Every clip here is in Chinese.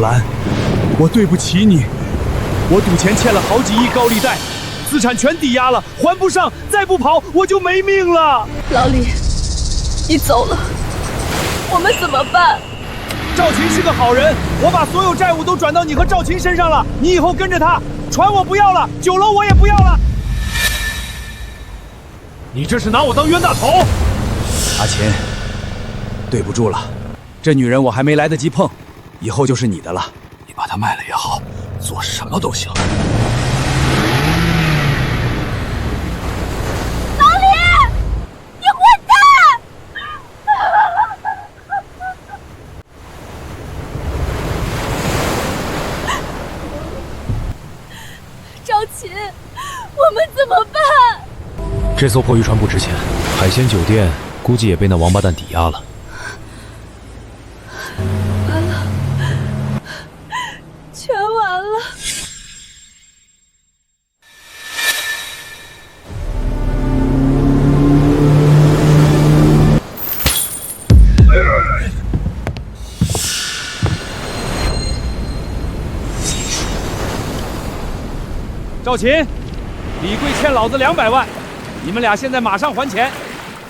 兰，我对不起你，我赌钱欠了好几亿高利贷，资产全抵押了，还不上，再不跑我就没命了。老李，你走了，我们怎么办？赵琴是个好人，我把所有债务都转到你和赵琴身上了，你以后跟着他，船我不要了，酒楼我也不要了。你这是拿我当冤大头！阿琴，对不住了，这女人我还没来得及碰，以后就是你的了。你把她卖了也好，做什么都行。老李，你混蛋！赵琴，我们怎么办？这艘破渔船不值钱，海鲜酒店估计也被那王八蛋抵押了。完了，全完了。赵琴，李贵欠老子200万，你们俩现在马上还钱，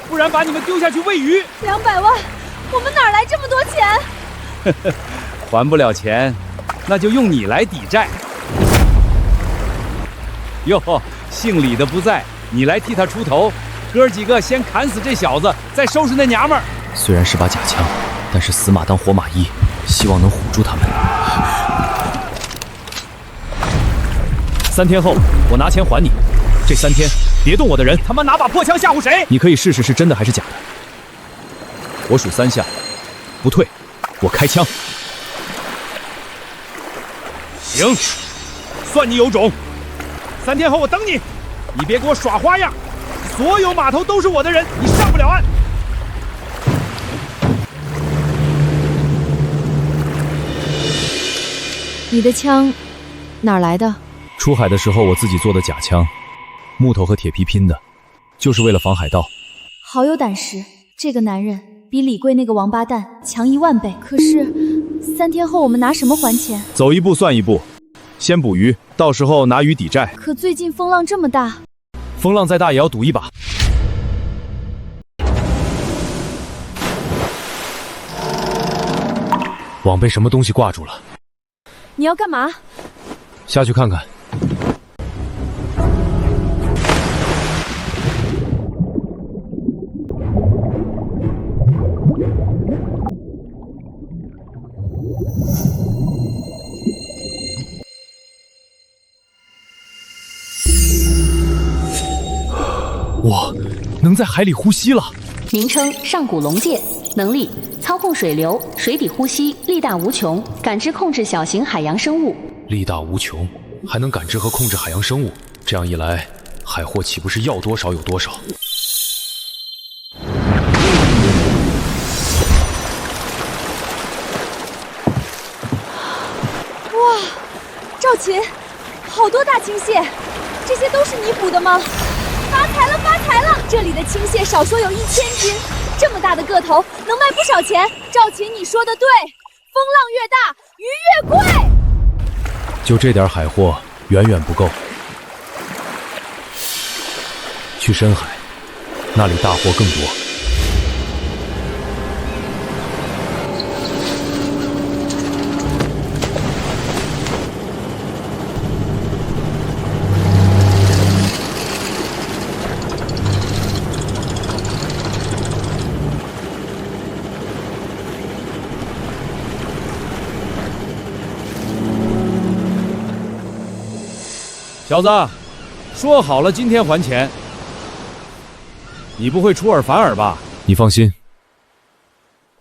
不然把你们丢下去喂鱼。200万，我们哪来这么多钱？还不了钱，那就用你来抵债。哟，姓李的不在，你来替他出头。哥几个先砍死这小子，再收拾那娘们儿。虽然是把假枪，但是死马当活马医，希望能唬住他们。3天后，我拿钱还你。这3天别动我的人。他妈拿把破枪吓唬谁？你可以试试是真的还是假的。我数3下，不退，我开枪。行，算你有种。3天后我等你，你别给我耍花样。所有码头都是我的人，你上不了岸。你的枪哪儿来的？出海的时候我自己做的假枪，木头和铁皮拼的，就是为了防海盗。好有胆识，这个男人比李贵那个王八蛋强1万倍。可是3天后我们拿什么还钱？走一步算一步，先捕鱼，到时候拿鱼抵债。可最近风浪这么大，风浪再大也要赌一把。网被什么东西挂住了？你要干嘛？下去看看。我能在海里呼吸了。名称上古龙界，能力操控水流，水底呼吸，力大无穷，感知控制小型海洋生物。力大无穷，还能感知和控制海洋生物，这样一来，海货岂不是要多少有多少？哇，赵琴，好多大青蟹，这些都是你捕的吗？发财了，发财了！这里的青蟹少说有1000斤，这么大的个头能卖不少钱。赵琴，你说的对，风浪越大，鱼越贵。就这点海货远远不够，去深海，那里大货更多。小子，说好了今天还钱，你不会出尔反尔吧？你放心，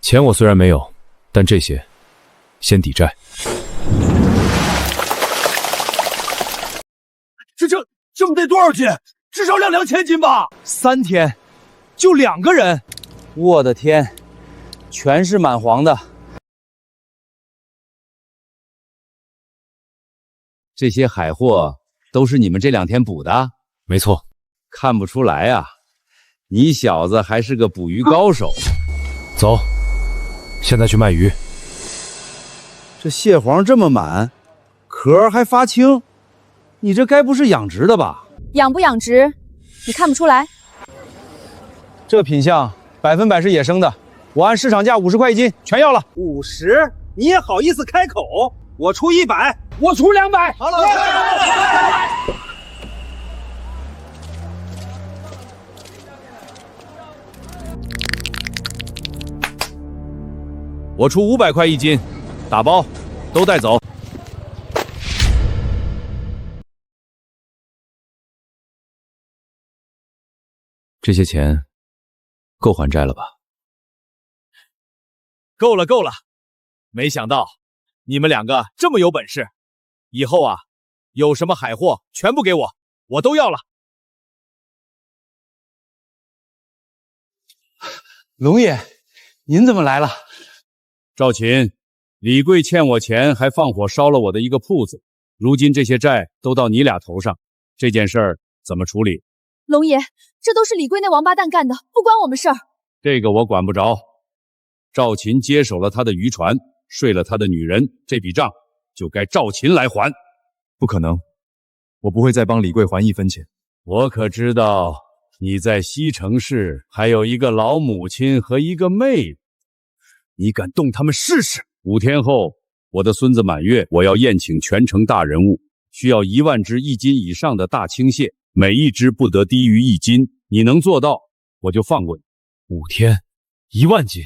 钱我虽然没有，但这些先抵债。这么得多少斤？至少2000斤吧？3天，就2个人，我的天，全是满黄的。这些海货都是你们这2天捕的？没错。看不出来啊，你小子还是个捕鱼高手。走，现在去卖鱼。这蟹黄这么满，壳还发青，你这该不是养殖的吧？养不养殖，你看不出来？这品相100%是野生的，我按市场价50块一斤，全要了。50？你也好意思开口？我出100，我出200。好了，我出500块一斤，打包，都带走。这些钱够还债了吧？够了，够了！没想到你们两个这么有本事，以后啊，有什么海货全部给我，我都要了。龙爷，您怎么来了？赵琴，李贵欠我钱，还放火烧了我的一个铺子，如今这些债都到你俩头上，这件事儿怎么处理？龙爷，这都是李贵那王八蛋干的，不关我们事儿。这个我管不着。赵琴接手了他的渔船，睡了他的女人，这笔账就该赵琴来还。不可能，我不会再帮李贵还1分钱。我可知道你在西城市还有一个老母亲和一个妹妹，你敢动他们试试？5天后，我的孙子满月，我要宴请全城大人物，需要1万只1斤以上的大青蟹，每一只不得低于1斤。你能做到，我就放过你。5天1万斤，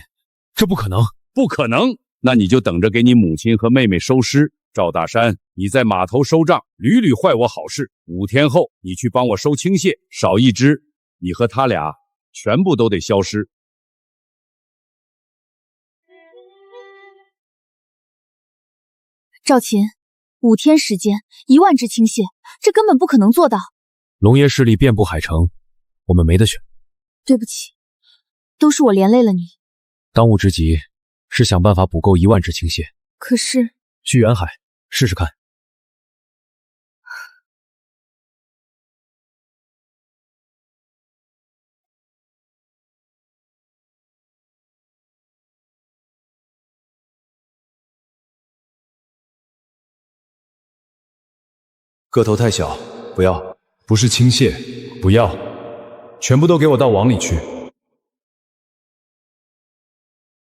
这不可能，不可能！那你就等着给你母亲和妹妹收尸。赵大山，你在码头收账，屡屡坏我好事。5天后，你去帮我收青蟹，少1只，你和他俩全部都得消失。赵琴，5天时间，1万只青蟹，这根本不可能做到。龙爷势力遍布海城，我们没得选。对不起，都是我连累了你。当务之急是想办法补够1万只青蟹。可是去远海试试看。个头太小，不要。不是青蟹，不要。全部都给我到网里去。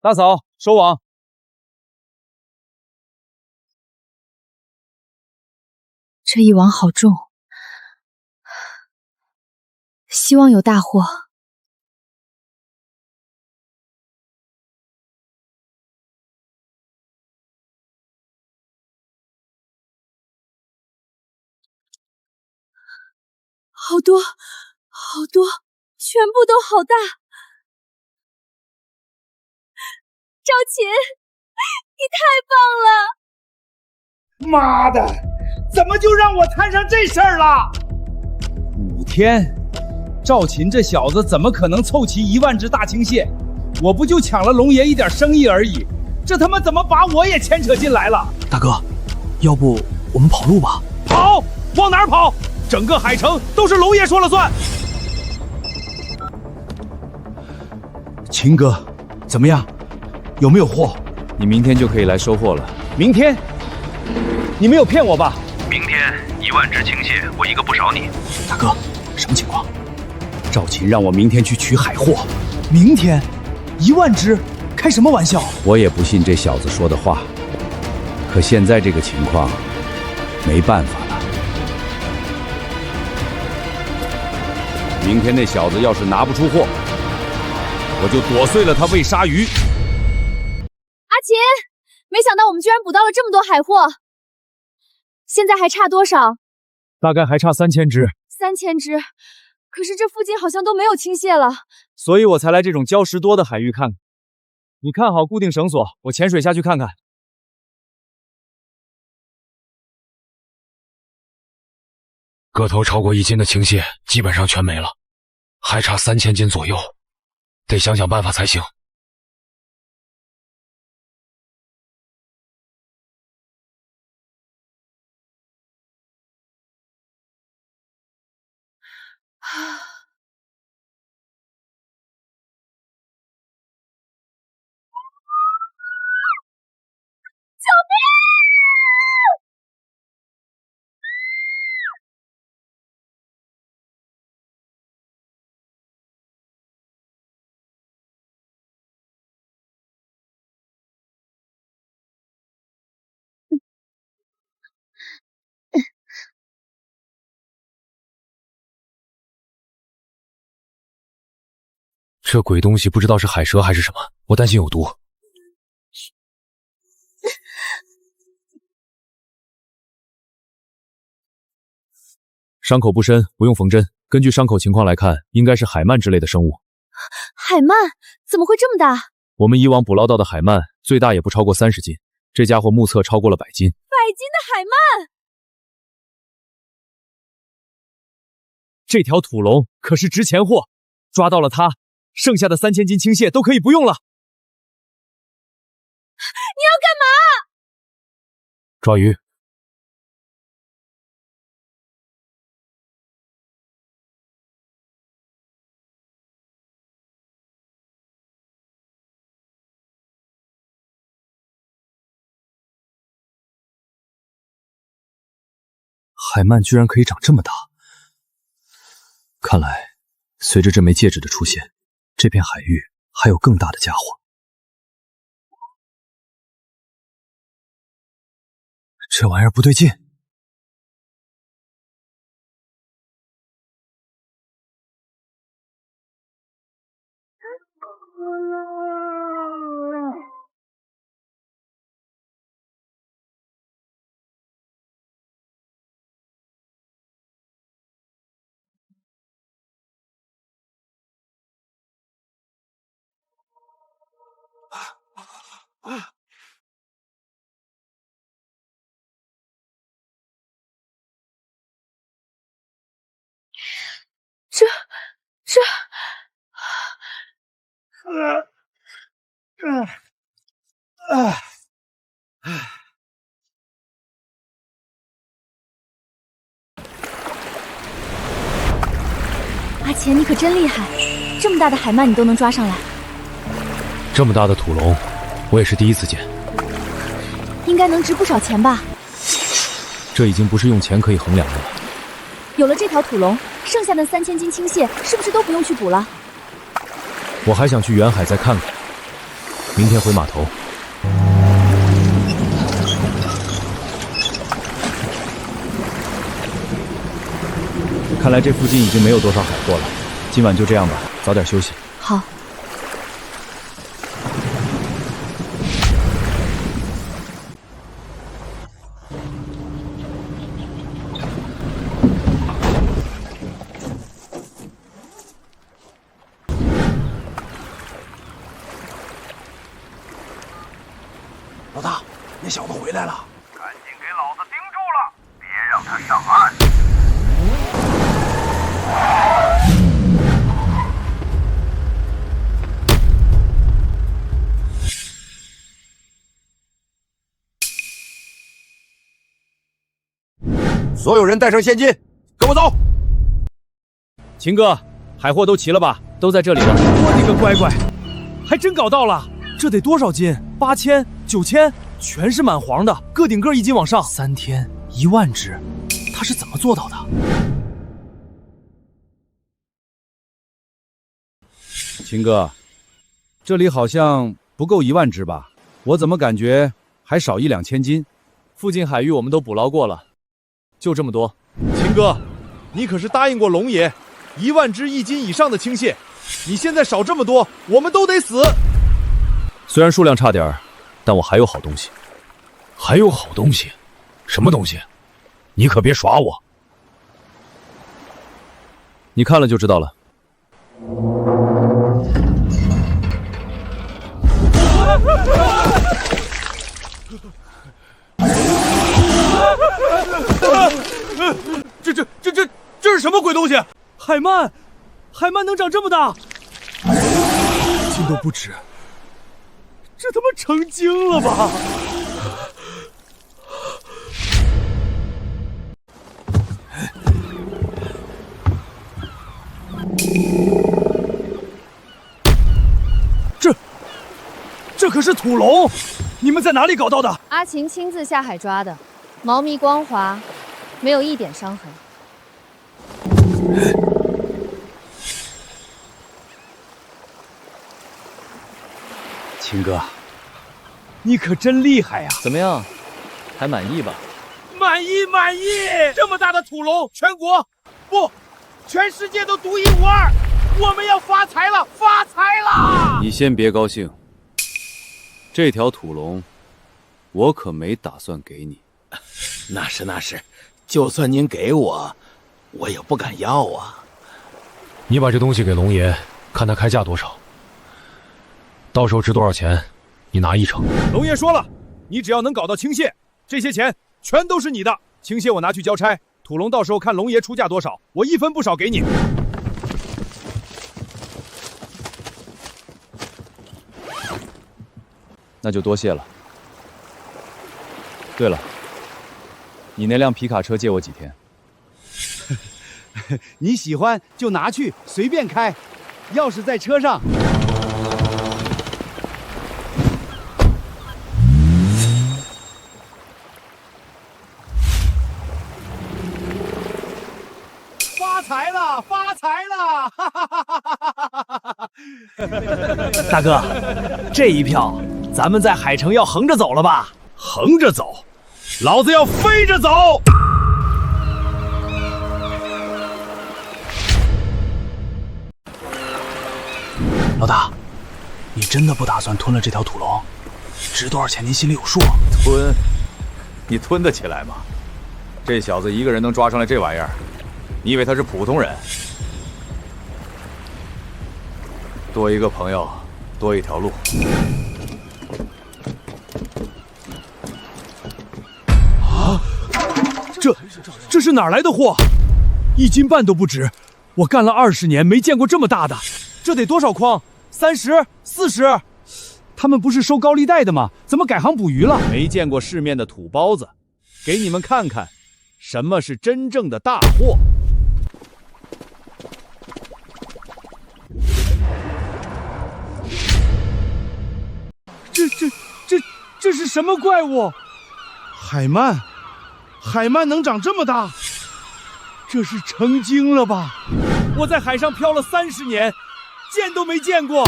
大嫂，收网。这一网好重，希望有大货。好多，好多，全部都好大。赵琴，你太棒了！妈的，怎么就让我摊上这事儿了？5天，赵琴这小子怎么可能凑齐1万只大青蟹？我不就抢了龙爷一点生意而已，这他妈怎么把我也牵扯进来了？大哥，要不我们跑路吧？跑？往哪儿跑？整个海城都是龙爷说了算。秦哥，怎么样？有没有货？你明天就可以来收货了。明天？你没有骗我吧？明天1万只青蟹，我一个不少你。大哥，什么情况？赵琴让我明天去取海货。明天？1万只？开什么玩笑？我也不信这小子说的话。可现在这个情况，没办法了。明天那小子要是拿不出货，我就剁碎了他喂鲨鱼。阿琴，没想到我们居然捕到了这么多海货，现在还差多少？大概还差3000只。3000只，可是这附近好像都没有青蟹了。所以我才来这种礁石多的海域看看。你看好固定绳索，我潜水下去看看。个头超过1斤的青蟹基本上全没了，还差3000斤左右，得想想办法才行。救命！这鬼东西不知道是海蛇还是什么，我担心有毒。伤口不深，不用缝针。根据伤口情况来看，应该是海鳗之类的生物。海鳗怎么会这么大？我们以往捕捞到的海鳗最大也不超过30斤，这家伙目测超过了100斤。100斤的海鳗！这条土龙可是值钱货，抓到了它，剩下的3000斤青蟹都可以不用了。你要干嘛？抓鱼。海鳗居然可以长这么大，看来随着这枚戒指的出现，这片海域还有更大的家伙。这玩意儿不对劲。阿钱，你可真厉害，这么大的海鳗你都能抓上来。这么大的土龙，我也是第一次见。应该能值不少钱吧？这已经不是用钱可以衡量的了。有了这条土龙，剩下的3000斤青蟹是不是都不用去捕了？我还想去远海再看看，明天回码头。看来这附近已经没有多少海货了，今晚就这样吧，早点休息。好。老大，那小子回来了，赶紧给老子盯住了，别让他上岸！所有人带上现金，跟我走。秦哥，海货都齐了吧？都在这里了。我的个乖乖，还真搞到了！这得多少斤？8000、9000，全是满黄的，个顶个1斤往上。3天1万只，他是怎么做到的？秦哥，这里好像不够1万只吧？我怎么感觉还少1、2千斤？附近海域我们都捕捞过了。就这么多，秦哥，你可是答应过龙爷，1万只1斤以上的青蟹，你现在少这么多，我们都得死。虽然数量差点，但我还有好东西。还有好东西？什么东西？你可别耍我！你看了就知道了。这是什么鬼东西？海鳗，海鳗能长这么大，1斤都不止，这他妈成精了吧？这可是土龙，你们在哪里搞到的？阿秦亲自下海抓的，毛密光滑，没有一点伤痕。秦哥，你可真厉害呀！怎么样，还满意吧？满意！这么大的土龙，全国不，全世界都独一无二。我们要发财了，发财了！你先别高兴，这条土龙，我可没打算给你。那是，就算您给我，我也不敢要啊。你把这东西给龙爷，看他开价多少，到时候值多少钱，你拿一成。龙爷说了，你只要能搞到青蟹，这些钱全都是你的。青蟹我拿去交差，土龙到时候看龙爷出价多少，我一分不少给你。那就多谢了。对了，你那辆皮卡车借我几天？你喜欢就拿去，随便开，钥匙在车上。发财了，发财了！大哥，这一票，咱们在海城要横着走了吧？横着走，老子要飞着走！老大，你真的不打算吞了这条土龙？值多少钱您心里有数？吞？你吞得起来吗？这小子一个人能抓上来这玩意儿，你以为他是普通人？多一个朋友，多一条路。这是哪儿来的货？1斤半都不止，我干了20年没见过这么大的，这得多少筐？30、40？他们不是收高利贷的吗？怎么改行捕鱼了？没见过世面的土包子，给你们看看，什么是真正的大货。这是什么怪物？海鳗，海鳗能长这么大？这是成精了吧？我在海上漂了30年，见都没见过。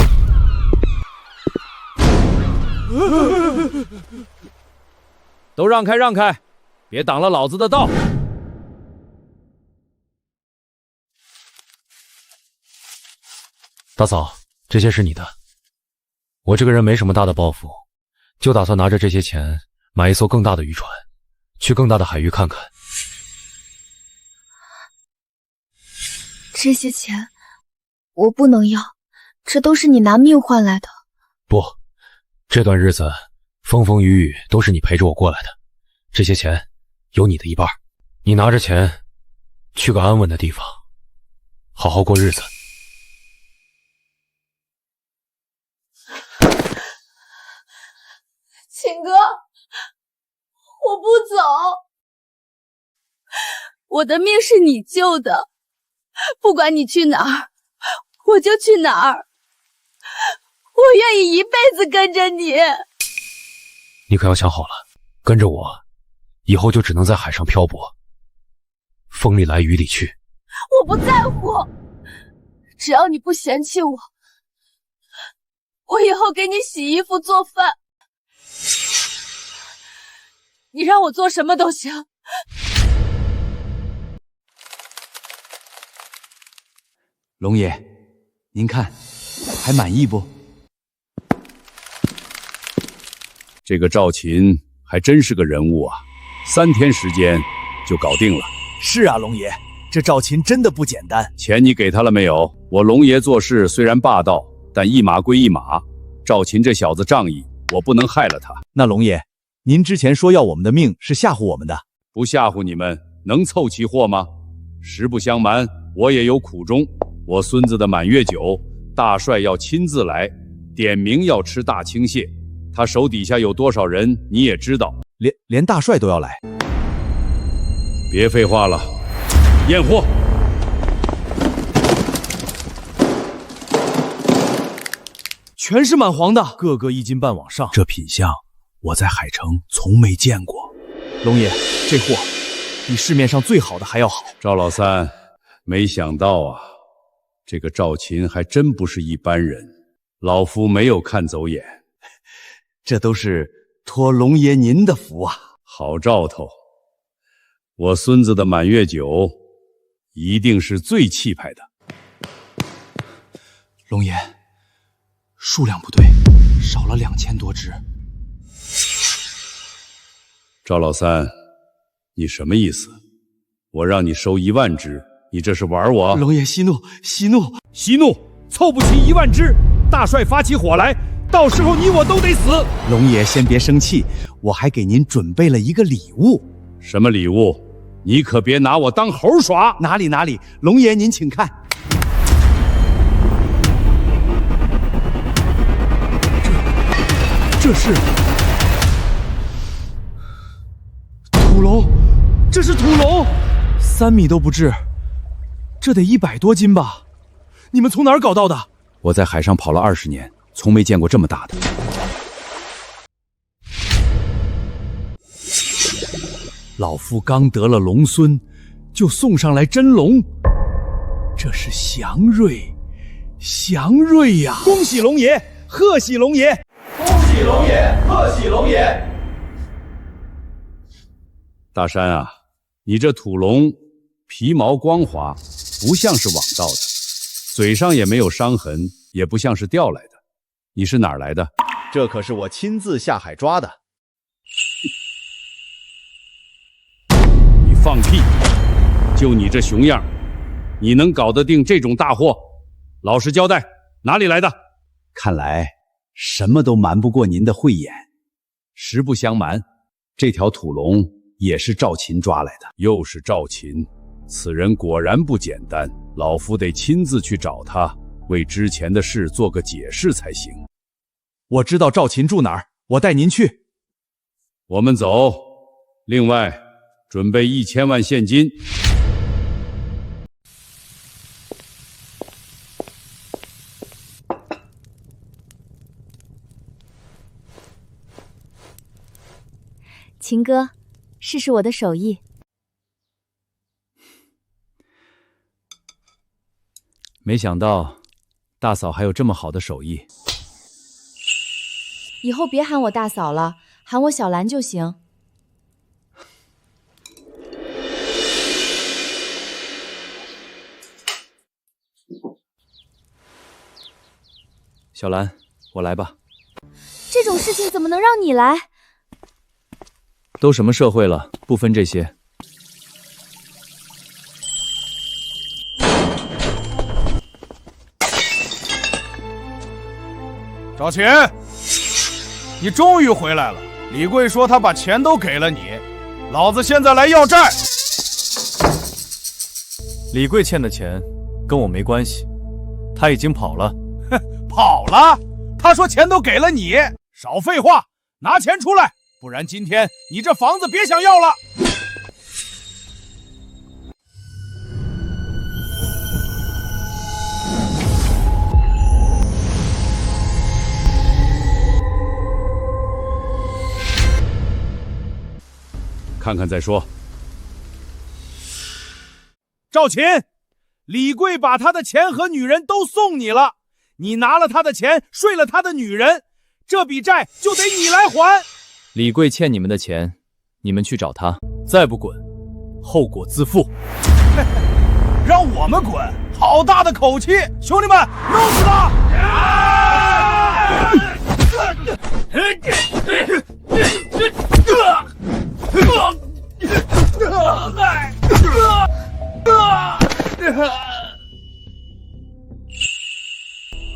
都让开，让开，别挡了老子的道。大嫂，这些是你的。我这个人没什么大的抱负，就打算拿着这些钱买一艘更大的渔船，去更大的海域看看。这些钱我不能要，这都是你拿命换来的。不，这段日子风风雨雨都是你陪着我过来的，这些钱有你的一半，你拿着钱去个安稳的地方，好好过日子。秦哥，我不走，我的命是你救的，不管你去哪儿，我就去哪儿，我愿意一辈子跟着你。你可要想好了，跟着我，以后就只能在海上漂泊，风里来雨里去。我不在乎，只要你不嫌弃我，我以后给你洗衣服做饭，你让我做什么都行。龙爷，您看，还满意不？这个赵琴还真是个人物啊，3天时间就搞定了。是啊，龙爷，这赵琴真的不简单。钱你给他了没有？我龙爷做事虽然霸道，但一码归一码。赵琴这小子仗义，我不能害了他。那龙爷，您之前说要我们的命是吓唬我们的，不吓唬你们，能凑齐货吗？实不相瞒，我也有苦衷。我孙子的满月酒，大帅要亲自来，点名要吃大青蟹。他手底下有多少人，你也知道。连大帅都要来。别废话了，验货。全是满黄的，个个1斤半往上。这品相，我在海城从没见过。龙爷，这货比市面上最好的还要好。赵老三，没想到啊，这个赵琴还真不是一般人，老夫没有看走眼。这都是托龙爷您的福啊！好兆头，我孙子的满月酒一定是最气派的。龙爷，数量不对，少了2000多只。赵老三，你什么意思？我让你收10000只，你这是玩我？龙爷息怒，息怒，息怒！凑不齐10000只，大帅发起火来，到时候你我都得死。龙爷先别生气，我还给您准备了一个礼物。什么礼物？你可别拿我当猴耍！哪里哪里，龙爷您请看。这是土龙，这是土龙，3米都不至，这得100多斤吧？你们从哪儿搞到的？我在海上跑了20年，从没见过这么大的。老夫刚得了龙孙，就送上来真龙，这是祥瑞，祥瑞呀！恭喜龙爷，贺喜龙爷！恭喜龙爷，贺喜龙爷！大山啊，你这土龙皮毛光滑，不像是网到的，嘴上也没有伤痕，也不像是钓来的。你是哪儿来的？这可是我亲自下海抓的。你放屁！就你这熊样，你能搞得定这种大货？老实交代，哪里来的？看来什么都瞒不过您的慧眼。实不相瞒，这条土龙也是赵秦抓来的。又是赵秦，此人果然不简单，老夫得亲自去找他，为之前的事做个解释才行。我知道赵秦住哪儿，我带您去。我们走。另外，准备1000万现金。秦哥，试试我的手艺。没想到大嫂还有这么好的手艺。以后别喊我大嫂了，喊我小兰就行。小兰，我来吧。这种事情怎么能让你来？都什么社会了，不分这些。赵秦，你终于回来了。李贵说他把钱都给了你，老子现在来要债。李贵欠的钱跟我没关系，他已经跑了。跑了？他说钱都给了你，少废话，拿钱出来，不然今天你这房子别想要了。看看再说。赵秦，李贵把他的钱和女人都送你了，你拿了他的钱，睡了他的女人，这笔债就得你来还。李贵欠你们的钱，你们去找他，再不滚，后果自负。让我们滚，好大的口气！兄弟们，弄死他！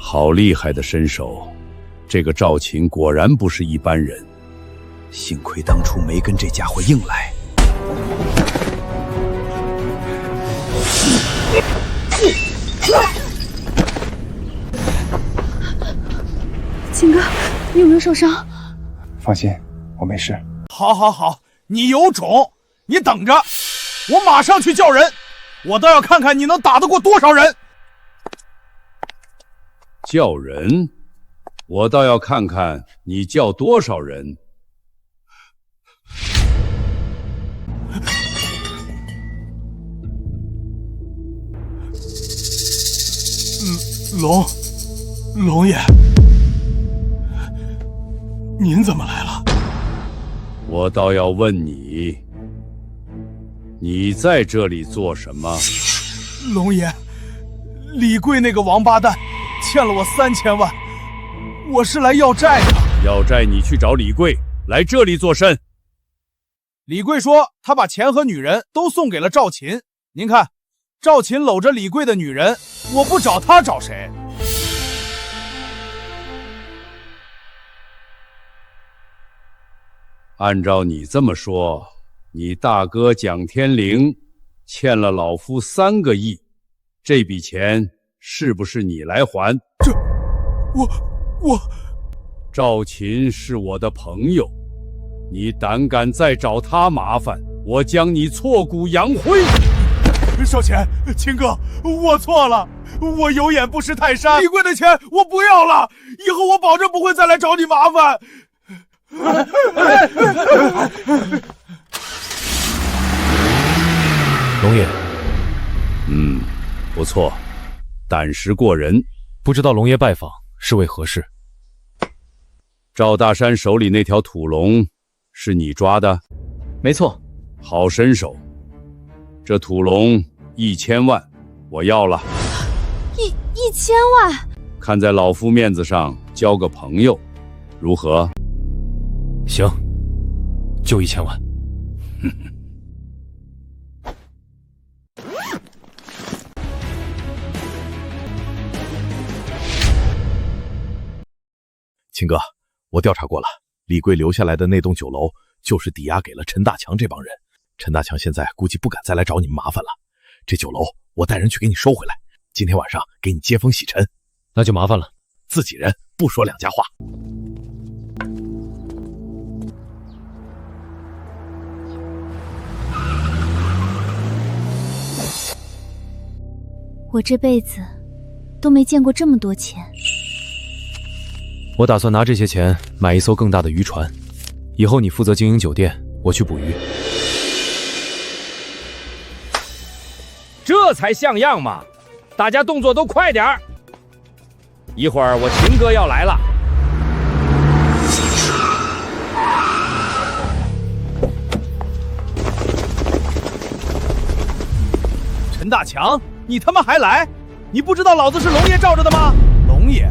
好厉害的身手，这个赵秦果然不是一般人。幸亏当初没跟这家伙硬来。秦哥，你有没有受伤？放心，我没事。好，好，好，你有种，你等着，我马上去叫人，我倒要看看你能打得过多少人。叫人？我倒要看看你叫多少人。龙爷，您怎么来了？我倒要问你，你在这里做什么？龙爷，李贵那个王八蛋欠了我3000万，我是来要债的。要债你去找李贵，来这里做甚？李贵说他把钱和女人都送给了赵琴。您看，赵琴搂着李贵的女人，我不找他找谁？按照你这么说，你大哥蒋天灵欠了老夫3个亿，这笔钱是不是你来还？我赵琴是我的朋友，你胆敢再找他麻烦，我将你挫骨扬灰！少钱，秦哥，我错了，我有眼不识泰山。李贵的钱我不要了，以后我保证不会再来找你麻烦。龙爷，不错，胆识过人。不知道龙爷拜访是为何事？赵大山手里那条土龙是你抓的？没错。好身手，这土龙1000万，我要了。1000万？看在老夫面子上，交个朋友，如何？行，就1000万。秦哥，我调查过了，李贵留下来的那栋酒楼就是抵押给了陈大强这帮人。陈大强现在估计不敢再来找你们麻烦了。这酒楼我带人去给你收回来，今天晚上给你接风洗尘。那就麻烦了，自己人不说两家话。我这辈子都没见过这么多钱。我打算拿这些钱买一艘更大的渔船，以后你负责经营酒店，我去捕鱼。这才像样嘛！大家动作都快点儿，一会儿我秦哥要来了。陈大强，你他妈还来？你不知道老子是龙爷罩着的吗？龙爷，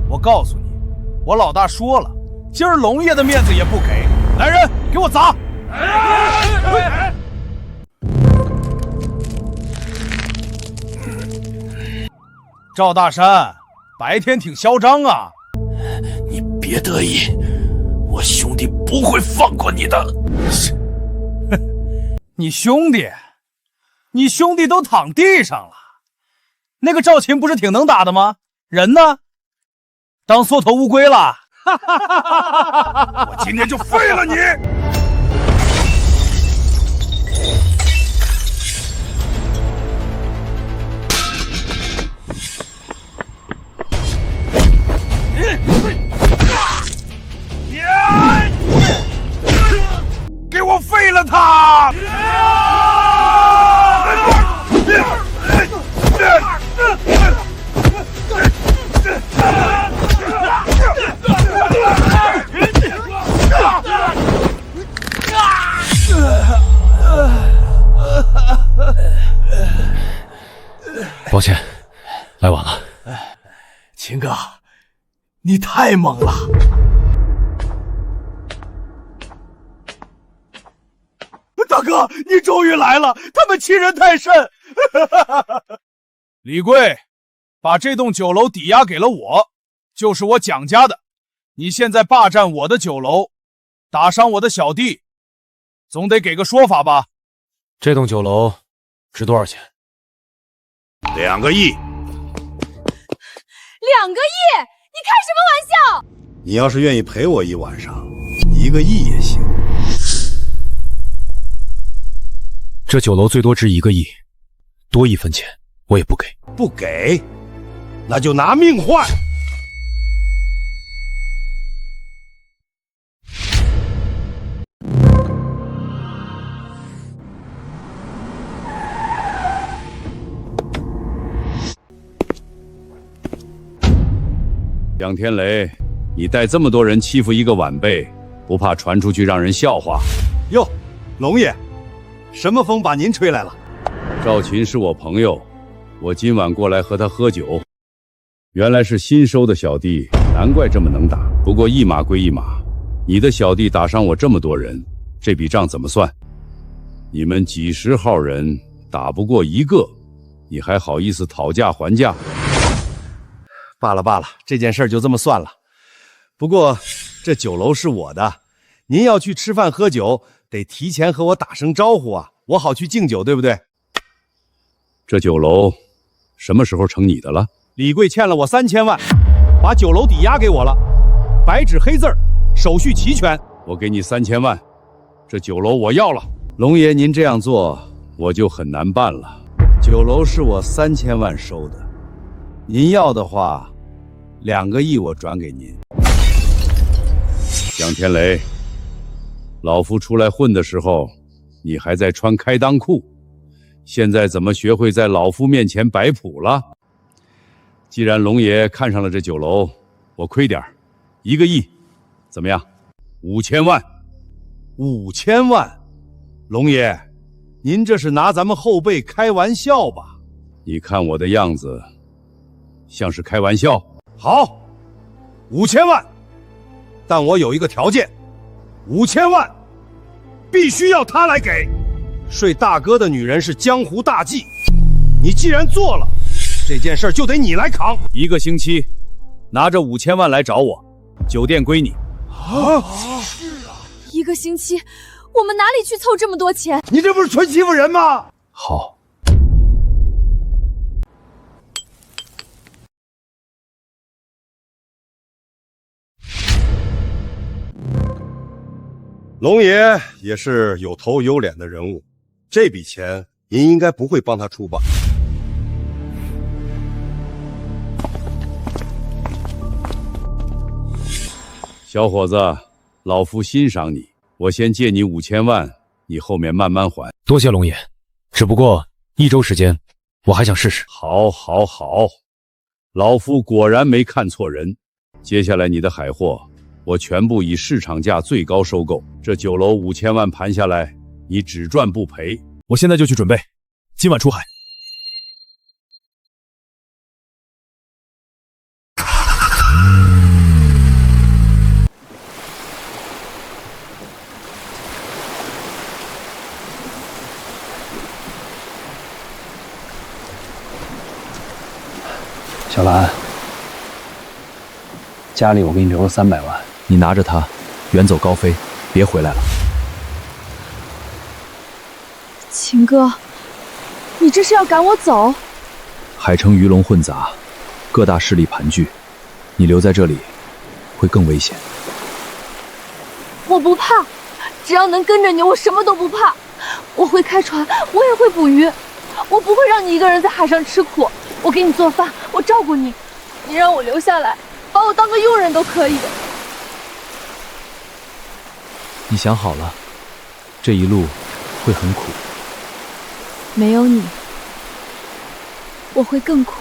我告诉你，我老大说了，今儿龙爷的面子也不给。来人，给我砸！赵大山，白天挺嚣张啊！你别得意，我兄弟不会放过你的。你兄弟都躺地上了。那个赵琴不是挺能打的吗？人呢？当缩头乌龟了？我今天就废了你！给我废了他！抱歉，来晚了。秦哥，你太猛了！大哥，你终于来了！他们欺人太甚。李贵，把这栋酒楼抵押给了我，就是我蒋家的。你现在霸占我的酒楼，打伤我的小弟，总得给个说法吧？这栋酒楼值多少钱？2个亿。2个亿？你开什么玩笑？你要是愿意陪我一晚上，1个亿也行。这酒楼最多值1个亿，多1分钱我也不给。不给，那就拿命换。蒋天雷，你带这么多人欺负一个晚辈，不怕传出去让人笑话？哟，龙爷，什么风把您吹来了？赵琴是我朋友，我今晚过来和他喝酒。原来是新收的小弟，难怪这么能打。不过一码归一码，你的小弟打伤我这么多人，这笔账怎么算？你们几十号人打不过一个，你还好意思讨价还价？罢了罢了，这件事就这么算了。不过这酒楼是我的，您要去吃饭喝酒，得提前和我打声招呼啊，我好去敬酒，对不对？这酒楼什么时候成你的了？李贵欠了我3000万，把酒楼抵押给我了，白纸黑字，手续齐全。我给你3000万，这酒楼我要了。龙爷，您这样做我就很难办了。酒楼是我3000万收的，您要的话，2个亿我转给您。江天雷，老夫出来混的时候，你还在穿开裆裤，现在怎么学会在老夫面前摆谱了？既然龙爷看上了这酒楼，我亏点，1个亿，怎么样？5000万，5000万，龙爷，您这是拿咱们后辈开玩笑吧？你看我的样子，像是开玩笑？好，5000万，但我有一个条件，5000万必须要他来给。睡大哥的女人是江湖大忌，你既然做了，这件事就得你来扛。1个星期，拿着5000万来找我，酒店归你。是啊，1个星期，我们哪里去凑这么多钱？你这不是纯欺负人吗？好。龙爷也是有头有脸的人物，这笔钱您应该不会帮他出吧？小伙子，老夫欣赏你，我先借你5000万，你后面慢慢还。多谢龙爷，只不过1周时间，我还想试试。好，好，好，老夫果然没看错人。接下来你的海货，我全部以市场价最高收购。这酒楼5000万盘下来，你只赚不赔。我现在就去准备，今晚出海。小兰，家里我给你留了300万，你拿着它，远走高飞，别回来了。秦哥，你这是要赶我走？海城鱼龙混杂，各大势力盘踞，你留在这里会更危险。我不怕，只要能跟着你，我什么都不怕。我会开船，我也会捕鱼，我不会让你一个人在海上吃苦。我给你做饭，我照顾你，你让我留下来，把我当个佣人都可以。你想好了，这一路会很苦。没有你，我会更苦。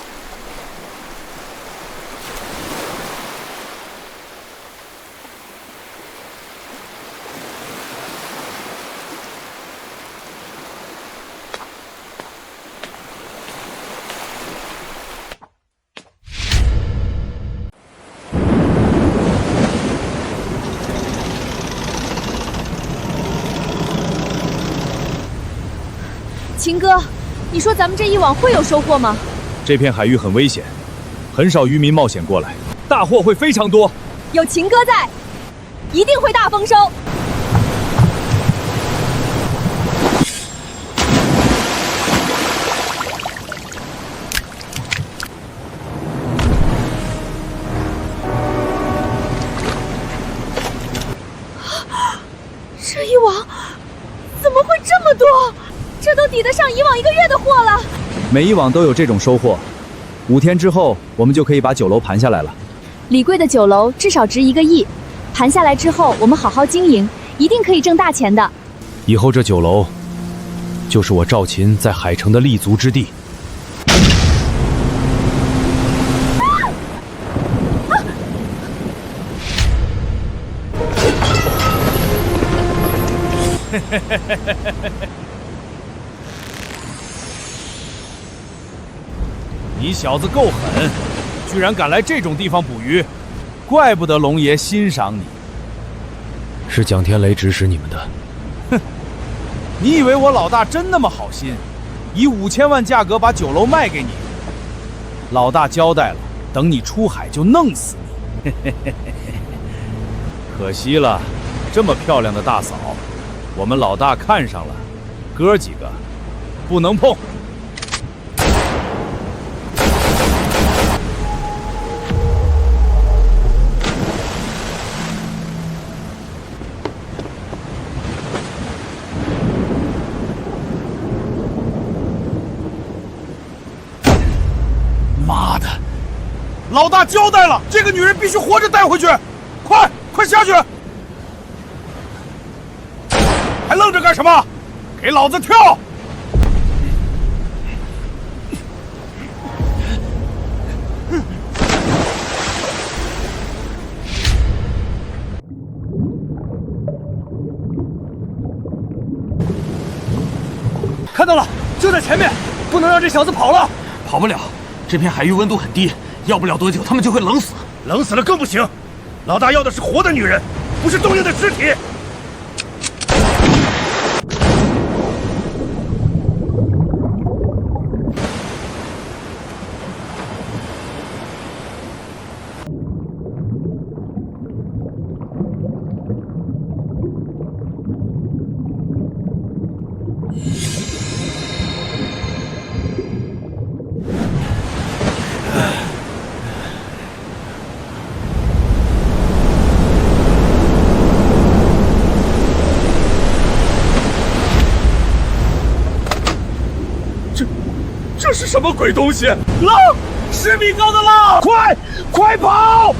秦哥，你说咱们这一网会有收获吗？这片海域很危险，很少渔民冒险过来，大货会非常多。有秦哥在，一定会大丰收。这一网怎么会这么多？这都抵得上以往1个月的货了。每一网都有这种收获，5天之后我们就可以把酒楼盘下来了。李贵的酒楼至少值1个亿，盘下来之后我们好好经营，一定可以挣大钱的。以后这酒楼就是我赵秦在海城的立足之地。你小子够狠，居然敢来这种地方捕鱼，怪不得龙爷欣赏你。是蒋天雷指使你们的。哼，你以为我老大真那么好心，以5000万价格把酒楼卖给你？老大交代了，等你出海就弄死你。可惜了，这么漂亮的大嫂，我们老大看上了，哥几个不能碰。妈的！老大交代了，这个女人必须活着带回去！快下去！还愣着干什么？给老子跳！看到了，就在前面，不能让这小子跑了。跑不了，这片海域温度很低，要不了多久他们就会冷死。冷死了更不行。老大要的是活的女人，不是冻硬的尸体。这是什么鬼东西？浪，10米高的浪！快跑！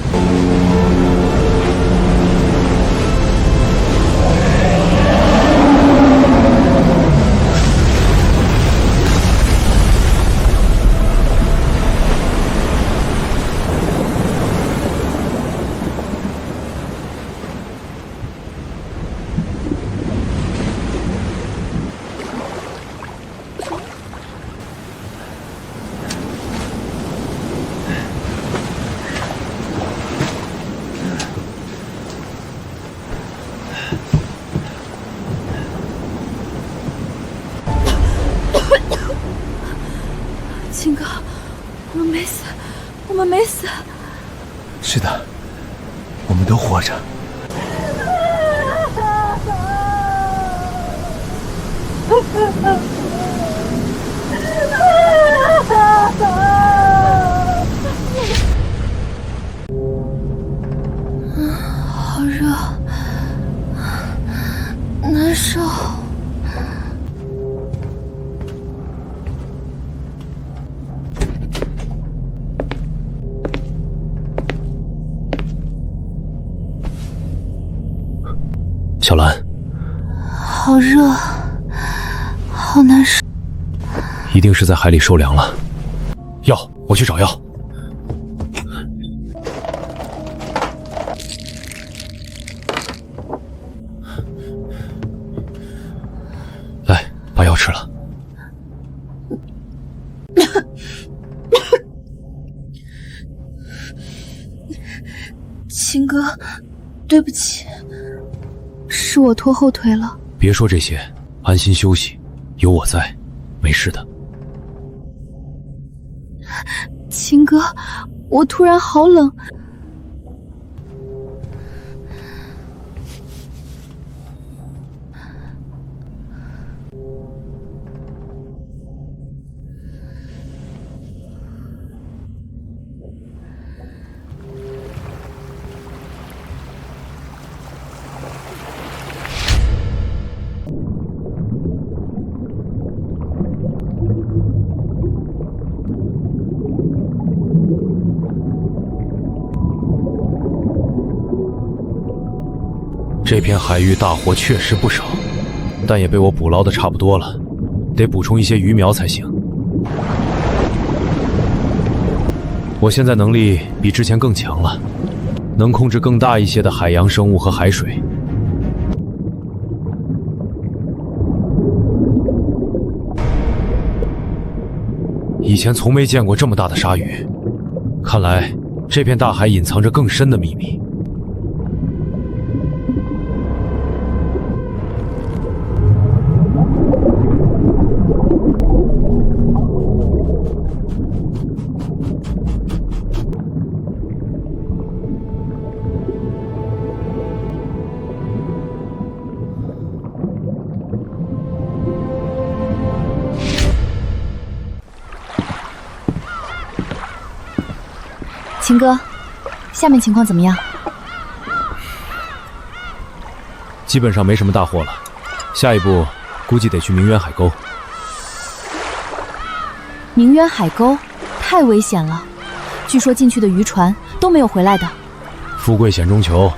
秦哥，我们没死，我们没死。是的，我们都活着。好热，难受。小兰，好热，好难受。一定是在海里受凉了。药，我去找药。来，把药吃了。秦哥，对不起，是我拖后腿了。别说这些，安心休息，有我在，没事的。秦哥，我突然好冷。这片海域大货确实不少，但也被我捕捞的差不多了，得补充一些鱼苗才行。我现在能力比之前更强了，能控制更大一些的海洋生物和海水。以前从没见过这么大的鲨鱼，看来这片大海隐藏着更深的秘密。秦哥，下面情况怎么样？基本上没什么大货了，下一步估计得去明渊海沟。明渊海沟太危险了，据说进去的渔船都没有回来的。富贵险中求，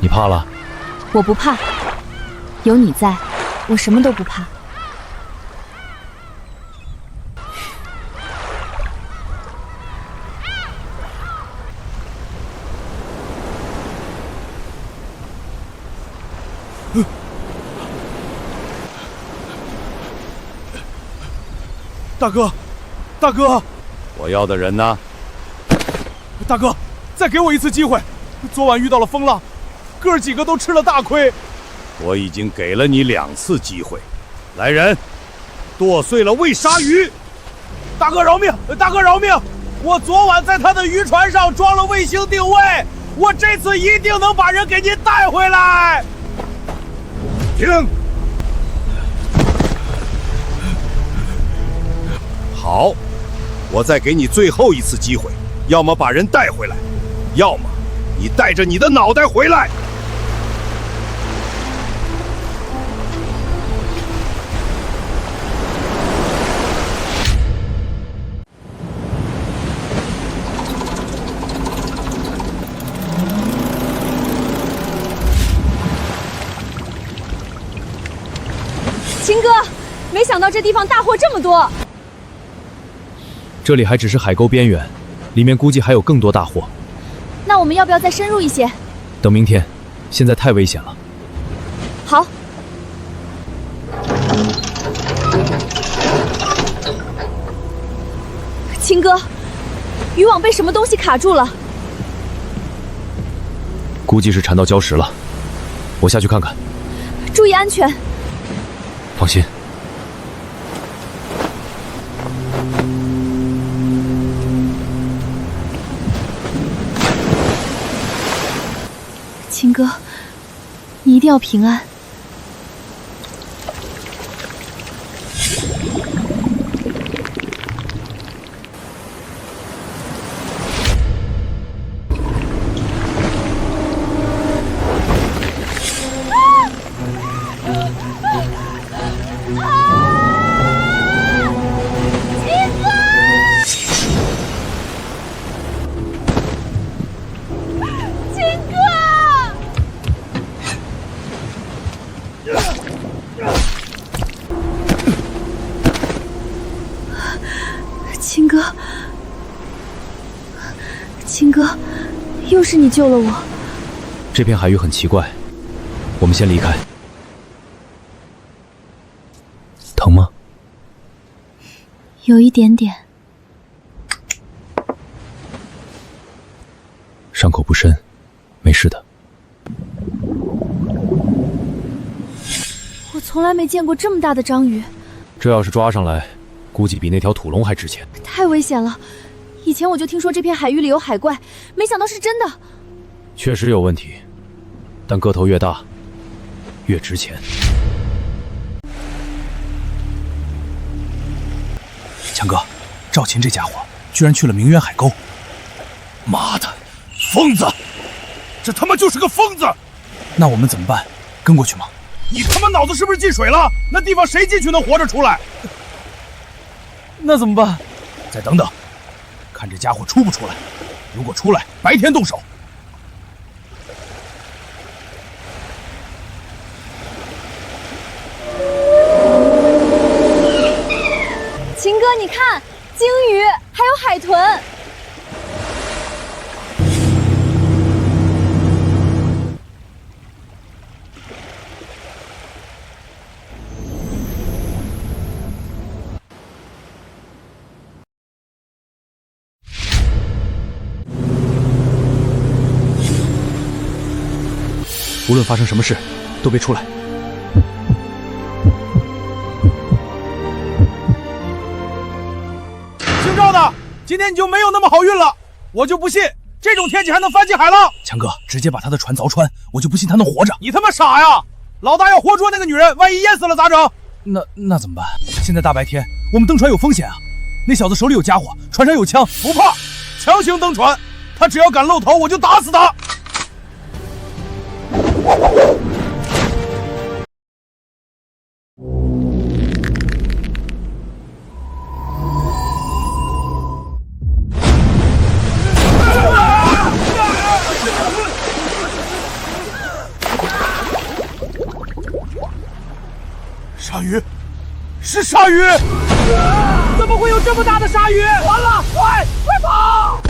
你怕了？我不怕，有你在，我什么都不怕。大哥，大哥，我要的人呢？大哥，再给我一次机会！昨晚遇到了风浪，哥儿几个都吃了大亏。我已经给了你2次机会，来人，剁碎了喂鲨鱼！大哥饶命！大哥饶命！我昨晚在他的渔船上装了卫星定位，我这次一定能把人给您带回来。停！好，我再给你最后一次机会，要么把人带回来，要么你带着你的脑袋回来。秦哥，没想到这地方大货这么多。这里还只是海沟边缘，里面估计还有更多大货。那我们要不要再深入一些？等明天，现在太危险了。好。秦哥，渔网被什么东西卡住了？估计是缠到礁石了，我下去看看。注意安全。放心。秦哥，你一定要平安。秦哥，又是你救了我。这片海域很奇怪，我们先离开。疼吗？有一点点。伤口不深，没事的。我从来没见过这么大的章鱼，这要是抓上来，估计比那条土龙还值钱。太危险了！以前我就听说这片海域里有海怪，没想到是真的。确实有问题，但个头越大，越值钱。强哥，赵琴这家伙居然去了明渊海沟！妈的，疯子！这他妈就是个疯子！那我们怎么办？跟过去吗？你他妈脑子是不是进水了？那地方谁进去能活着出来？那怎么办？再等等，看这家伙出不出来。如果出来，白天动手。秦哥，你看，鲸鱼还有海豚。无论发生什么事，都别出来。姓赵的，今天你就没有那么好运了，我就不信这种天气还能翻进海浪。强哥，直接把他的船凿穿，我就不信他能活着。你他妈傻呀！老大要活捉那个女人，万一淹死了咋整？那怎么办？现在大白天，我们登船有风险啊！那小子手里有家伙，船上有枪，不怕，强行登船，他只要敢露头，我就打死他。鲨鱼，是鲨鱼！怎么会有这么大的鲨鱼？完了，快跑！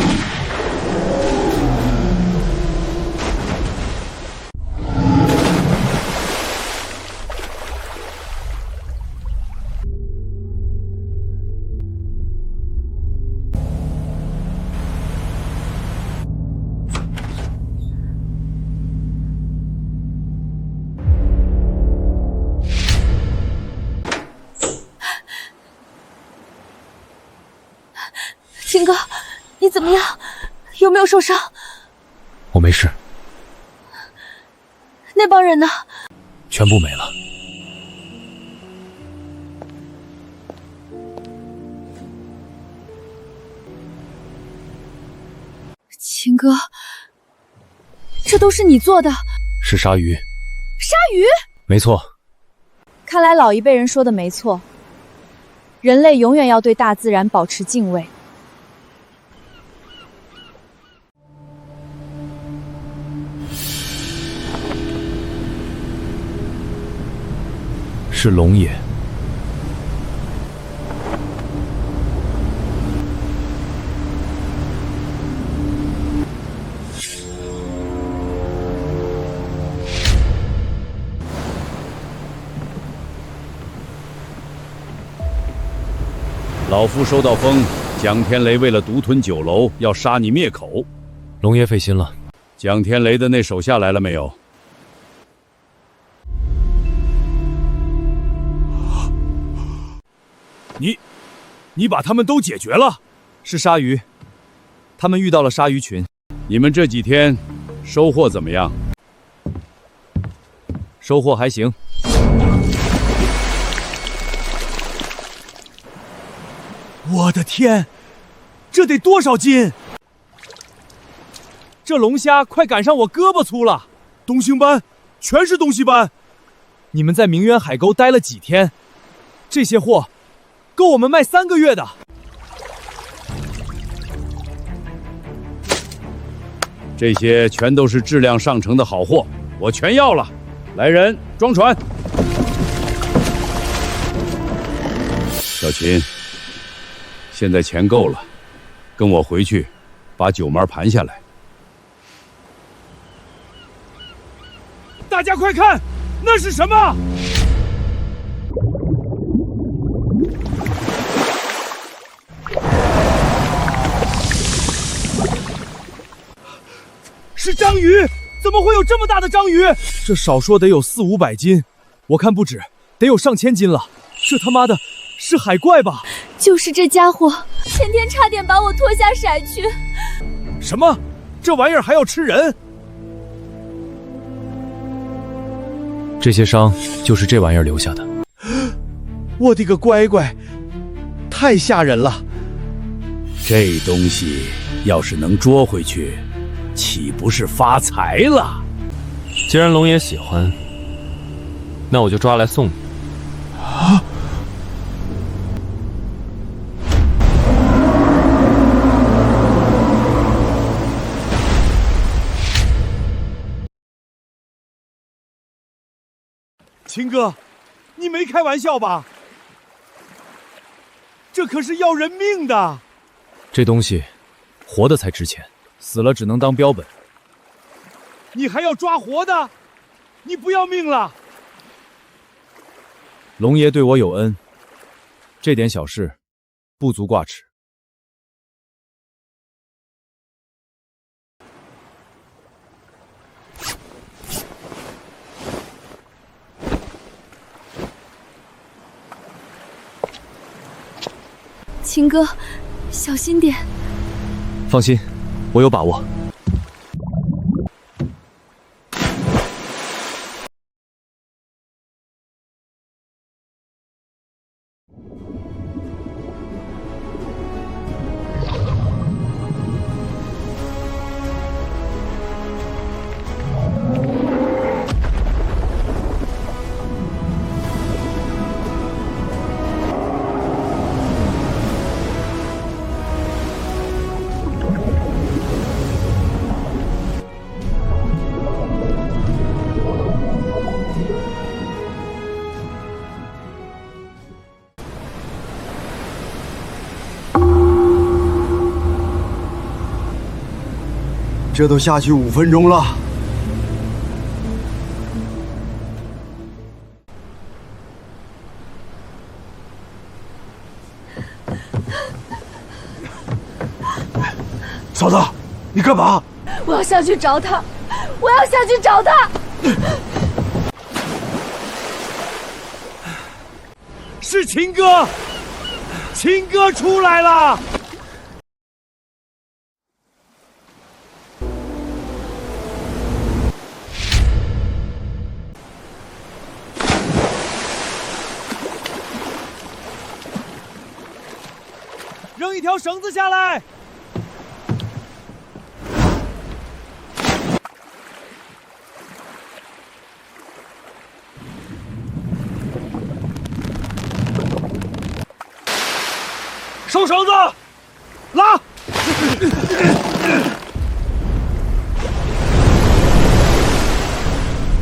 秦哥，你怎么样？有没有受伤？我没事。那帮人呢？全部没了。秦哥，这都是你做的？是鲨鱼。鲨鱼？没错。看来老一辈人说的没错，人类永远要对大自然保持敬畏。是龙爷。老夫收到风，蒋天雷为了独吞酒楼，要杀你灭口。龙爷费心了。蒋天雷的那手下来了没有？你把他们都解决了？是鲨鱼，他们遇到了鲨鱼群。你们这几天收获怎么样？收获还行。我的天，这得多少斤？这龙虾快赶上我胳膊粗了。东星斑，全是东西斑。你们在明渊海沟待了几天？这些货够我们卖3个月的。这些全都是质量上乘的好货，我全要了。来人，装船。小秦，现在钱够了，跟我回去，把酒毛盘下来。大家快看，那是什么？是章鱼！怎么会有这么大的章鱼？这少说得有400、500斤，我看不止，得有上千斤了。这他妈的是海怪吧？就是这家伙，前天差点把我拖下骰去。什么？这玩意儿还要吃人？这些伤就是这玩意儿留下的。我的个乖乖，太吓人了！这东西要是能捉回去，岂不是发财了？既然龙爷喜欢，那我就抓来送你。啊！秦哥，你没开玩笑吧？这可是要人命的。这东西，活的才值钱，死了只能当标本。你还要抓活的？你不要命了？龙爷对我有恩，这点小事，不足挂齿。秦哥，小心点。放心，我有把握。这都下去5分钟了。嫂子，你干嘛？我要下去找他，我要下去找他。是秦哥，秦哥出来了。扔一条绳子下来！收绳子，拉！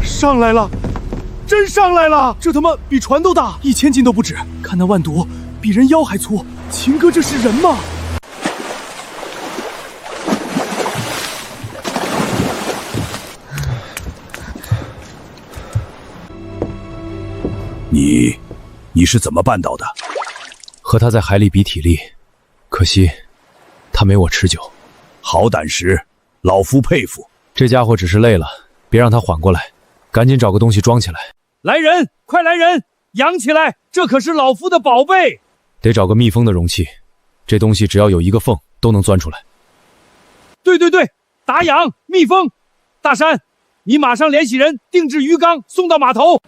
上来了，真上来了！这他妈比船都大，1000斤都不止。看那腕犊，比人腰还粗。秦哥，这是人吗？你是怎么办到的？和他在海里比体力，可惜他没我持久。好胆识，老夫佩服。这家伙只是累了，别让他缓过来，赶紧找个东西装起来。来人，快来人，养起来！这可是老夫的宝贝。得找个密封的容器，这东西只要有一个缝都能钻出来。对，打氧密封。大山，你马上联系人定制鱼缸，送到码头。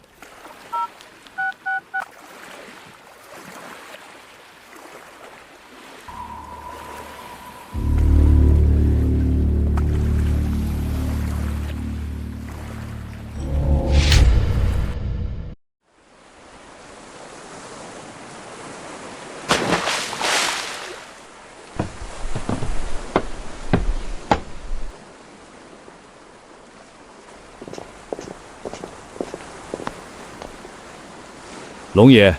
龙爷，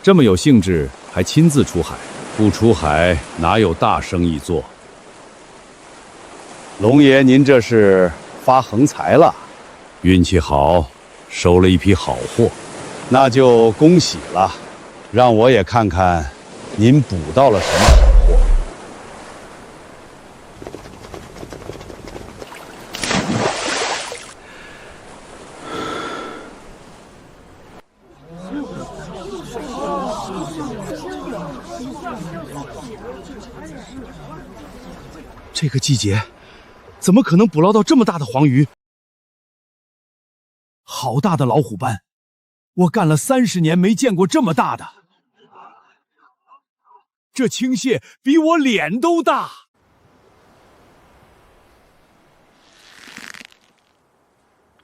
这么有兴致，还亲自出海，不出海哪有大生意做？龙爷，您这是发横财了，运气好，收了一批好货，那就恭喜了。让我也看看，您捕到了什么好货。这个季节，怎么可能捕捞到这么大的黄鱼？好大的老虎斑！我干了30年，没见过这么大的。这青蟹比我脸都大。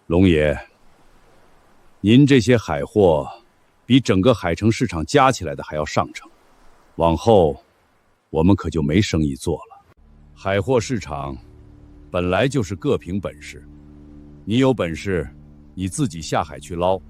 龙爷，您这些海货，比整个海城市场加起来的还要上乘，往后我们可就没生意做了。海货市场本来就是各凭本事，你有本事，你自己下海去捞。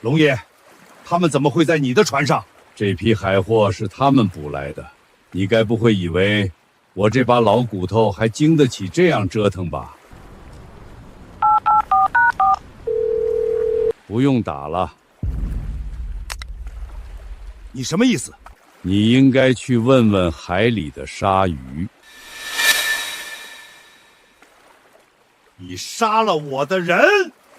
龙爷，他们怎么会在你的船上？这批海货是他们捕来的，你该不会以为我这把老骨头还经得起这样折腾吧？不用打了。你什么意思？你应该去问问海里的鲨鱼。你杀了我的人！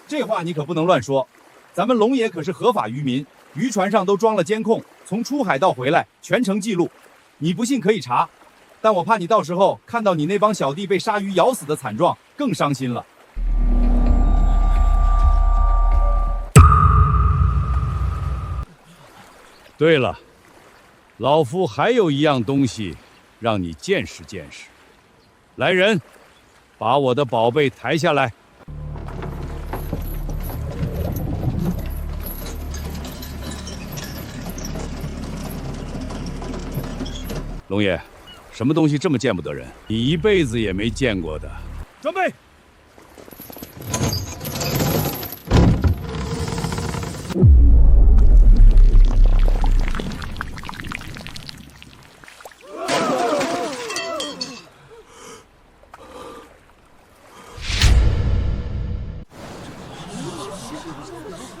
这话你可不能乱说。咱们龙爷可是合法渔民，渔船上都装了监控，从出海到回来全程记录。你不信可以查，但我怕你到时候看到你那帮小弟被鲨鱼咬死的惨状，更伤心了。对了，老夫还有一样东西，让你见识见识。来人，把我的宝贝抬下来。龙爷，什么东西这么见不得人？你一辈子也没见过的。准备。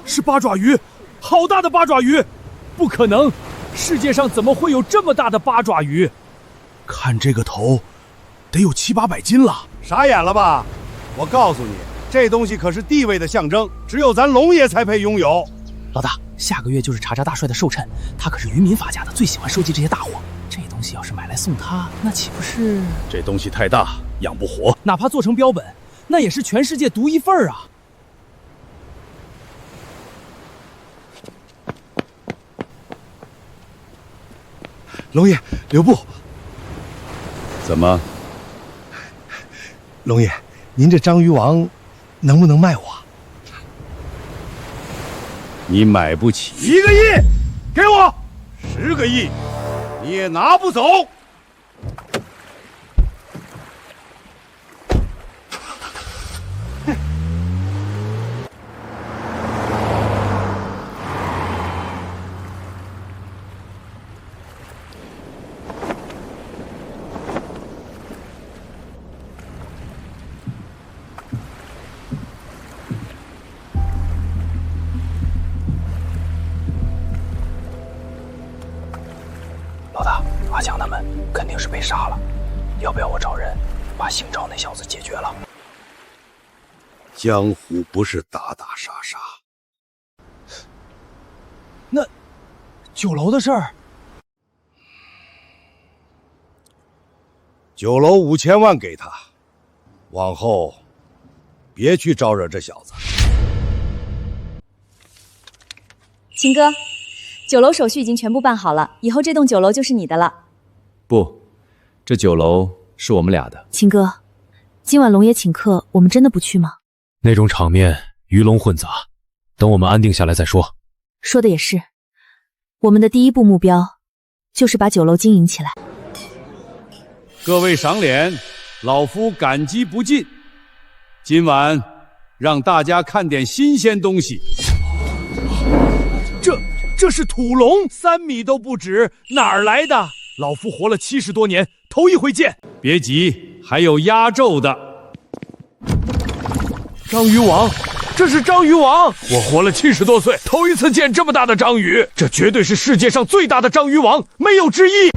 是八爪鱼，好大的八爪鱼！不可能，世界上怎么会有这么大的八爪鱼？看这个头，得有700、800斤了。傻眼了吧？我告诉你，这东西可是地位的象征，只有咱龙爷才配拥有。老大，下个月就是查查大帅的寿辰，他可是渔民法家的，最喜欢收集这些大货。这东西要是买来送他，那岂不是……这东西太大，养不活。哪怕做成标本，那也是全世界独一份啊！龙爷，留步。怎么？龙爷，您这章鱼王能不能卖我？你买不起。1个亿，给我！10个亿，你也拿不走。老大，阿强他们肯定是被杀了，要不要我找人把姓赵那小子解决了？江湖不是打打杀杀。那酒楼的事儿，酒楼5000万给他，往后别去招惹这小子。秦哥，酒楼手续已经全部办好了，以后这栋酒楼就是你的了。不，这酒楼是我们俩的。秦哥，今晚龙爷请客，我们真的不去吗？那种场面鱼龙混杂，等我们安定下来再说。说的也是，我们的第一步目标就是把酒楼经营起来。各位赏脸，老夫感激不尽。今晚让大家看点新鲜东西。这是土龙，3米都不止，哪儿来的？老夫活了70多年，头一回见。别急，还有压轴的。章鱼王，这是章鱼王！我活了70多岁，头一次见这么大的章鱼，这绝对是世界上最大的章鱼王，没有之一。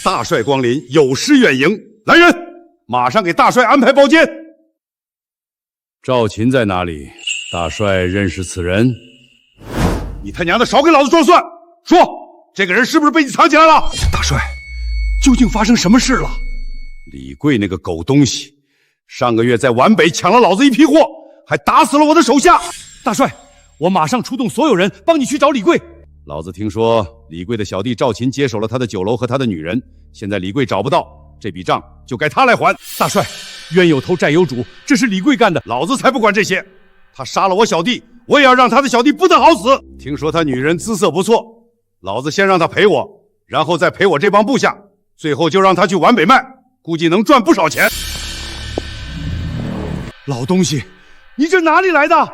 大帅光临，有失远迎。来人，马上给大帅安排包间。赵琴在哪里？大帅认识此人？你他娘的少给老子装蒜！说，这个人是不是被你藏起来了？大帅，究竟发生什么事了？李贵那个狗东西，上个月在皖北抢了老子一批货，还打死了我的手下。大帅，我马上出动所有人帮你去找李贵。老子听说李贵的小弟赵琴接手了他的酒楼和他的女人，现在李贵找不到，这笔账就该他来还。大帅，冤有头债有主，这是李贵干的，老子才不管这些。他杀了我小弟，我也要让他的小弟不得好死。听说他女人姿色不错，老子先让他陪我，然后再陪我这帮部下，最后就让他去皖北卖，估计能赚不少钱。老东西你这哪里来的？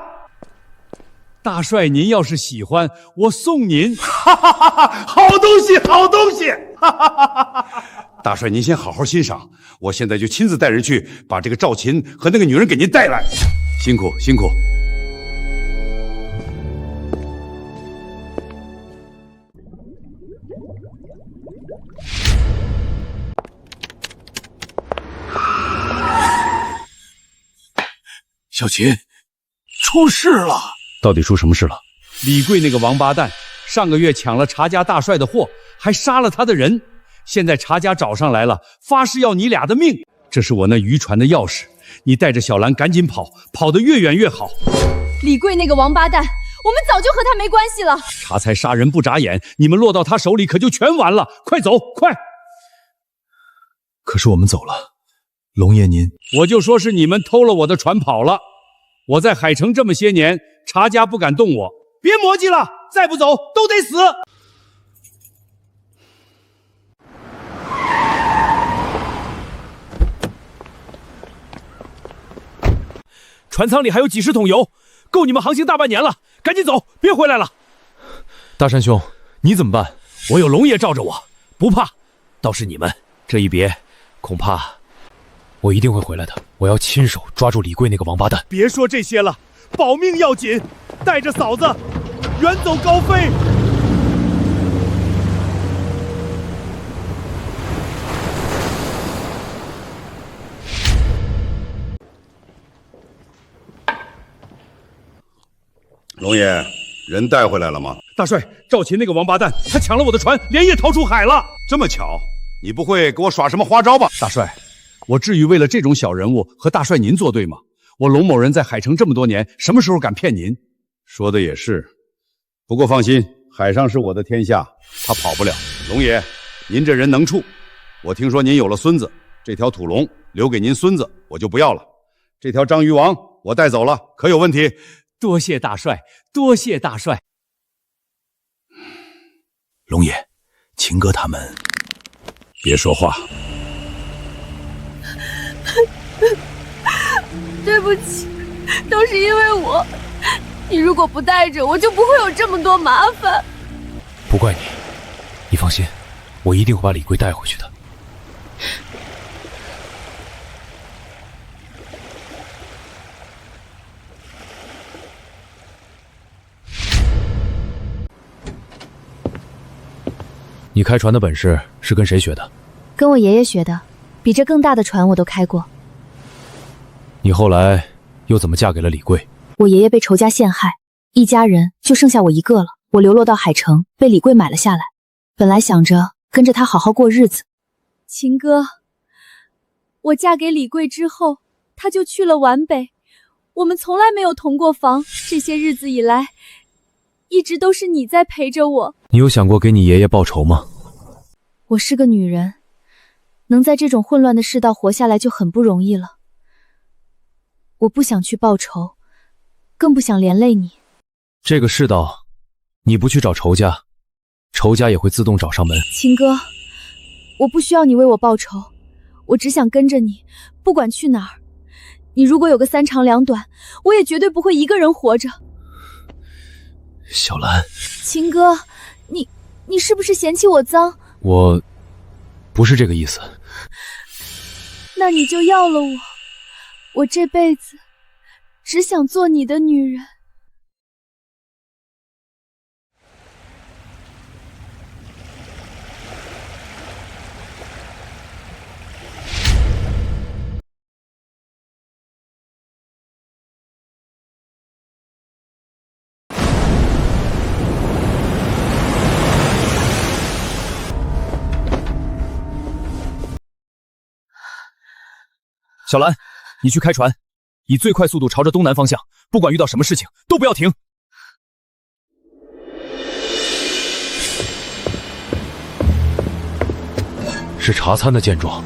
大帅，您要是喜欢，我送您。哈哈哈哈！好东西，好东西！哈哈哈哈！大帅，您先好好欣赏，我现在就亲自带人去把这个赵琴和那个女人给您带来。辛苦辛苦。小琴，出事了！到底出什么事了？李贵那个王八蛋，上个月抢了查家大帅的货，还杀了他的人。现在查家找上来了，发誓要你俩的命。这是我那渔船的钥匙，你带着小兰赶紧跑，跑得越远越好。李贵那个王八蛋，我们早就和他没关系了。查才杀人不眨眼，你们落到他手里可就全完了。快走，快！可是我们走了，龙爷您……我就说是你们偷了我的船跑了。我在海城这么些年，查家不敢动我。别磨叽了，再不走都得死。船舱里还有几十桶油，够你们航行大半年了。赶紧走，别回来了。大山兄，你怎么办？我有龙爷罩着我，不怕。倒是你们这一别，恐怕……我一定会回来的。我要亲手抓住李贵那个王八蛋。别说这些了，保命要紧。带着嫂子，远走高飞。龙爷，人带回来了吗？大帅，赵琴那个王八蛋，他抢了我的船，连夜逃出海了。这么巧，你不会给我耍什么花招吧？大帅，我至于为了这种小人物和大帅您作对吗？我龙某人在海城这么多年，什么时候敢骗您？说的也是，不过放心，海上是我的天下，他跑不了。龙爷，您这人能处。我听说您有了孙子，这条土龙留给您孙子，我就不要了。这条章鱼王我带走了，可有问题？多谢大帅，多谢大帅。龙爷，秦哥他们……别说话。对不起，都是因为我。你如果不带着我，就不会有这么多麻烦。不怪你，你放心，我一定会把李贵带回去的。你开船的本事是跟谁学的？跟我爷爷学的，比这更大的船我都开过。你后来又怎么嫁给了李贵？我爷爷被仇家陷害，一家人就剩下我一个了。我流落到海城，被李贵买了下来。本来想着跟着他好好过日子。秦哥，我嫁给李贵之后，他就去了皖北，我们从来没有同过房。这些日子以来，一直都是你在陪着我。你有想过给你爷爷报仇吗？我是个女人，能在这种混乱的世道活下来就很不容易了。我不想去报仇，更不想连累你。这个世道，你不去找仇家，仇家也会自动找上门。秦哥，我不需要你为我报仇，我只想跟着你，不管去哪儿。你如果有个三长两短，我也绝对不会一个人活着。小兰，秦哥，你是不是嫌弃我脏？我不是这个意思。那你就要了我，我这辈子只想做你的女人。小兰，你去开船，以最快速度朝着东南方向，不管遇到什么事情都不要停。是茶餐的见状。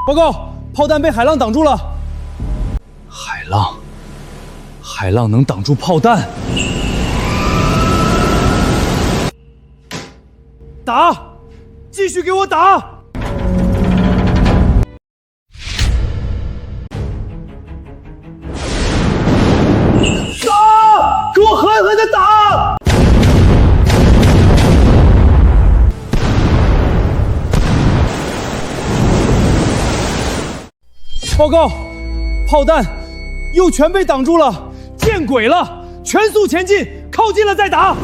报告，炮弹被海浪挡住了。海浪能挡住炮弹？打，继续给我打！打！给我狠狠的打！报告，炮弹又全被挡住了，见鬼了！全速前进，靠近了再打。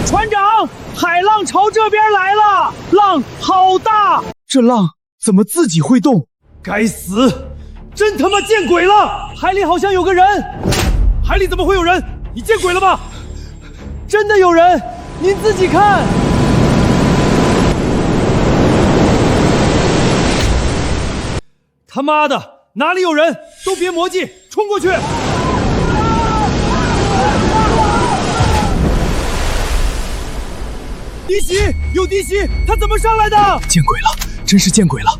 船长，海浪朝这边来了，浪好大！这浪怎么自己会动？该死！真他妈见鬼了！海里好像有个人。海里怎么会有人？你见鬼了吧？真的有人，您自己看。他妈的，哪里有人？都别磨叽，冲过去！滴血，有滴血，他怎么上来的？见鬼了，真是见鬼了！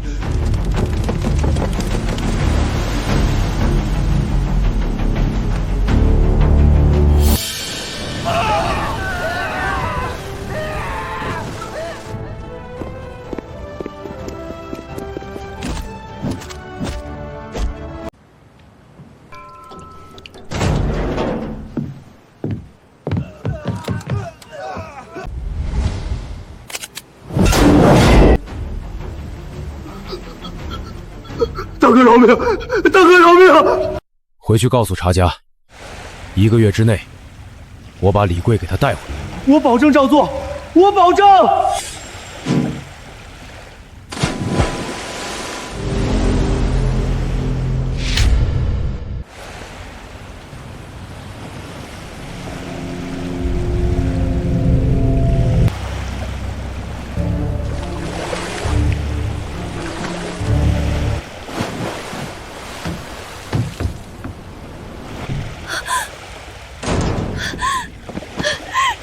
大哥饶命！大哥饶命！回去告诉查家，1个月之内，我把李贵给他带回来。我保证照做，我保证。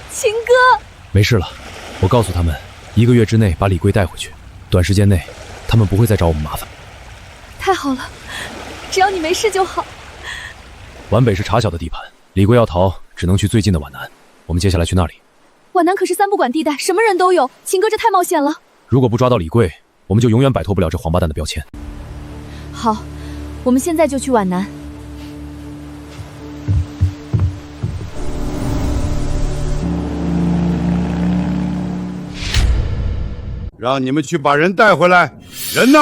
秦哥，没事了，我告诉他们，1个月之内把李贵带回去，短时间内他们不会再找我们麻烦。太好了，只要你没事就好。皖北是查小的地盘，李贵要逃，只能去最近的皖南。我们接下来去那里。皖南可是3不管地带，什么人都有。秦哥，这太冒险了。如果不抓到李贵，我们就永远摆脱不了这黄八蛋的标签。好，我们现在就去皖南。让你们去把人带回来。人呢？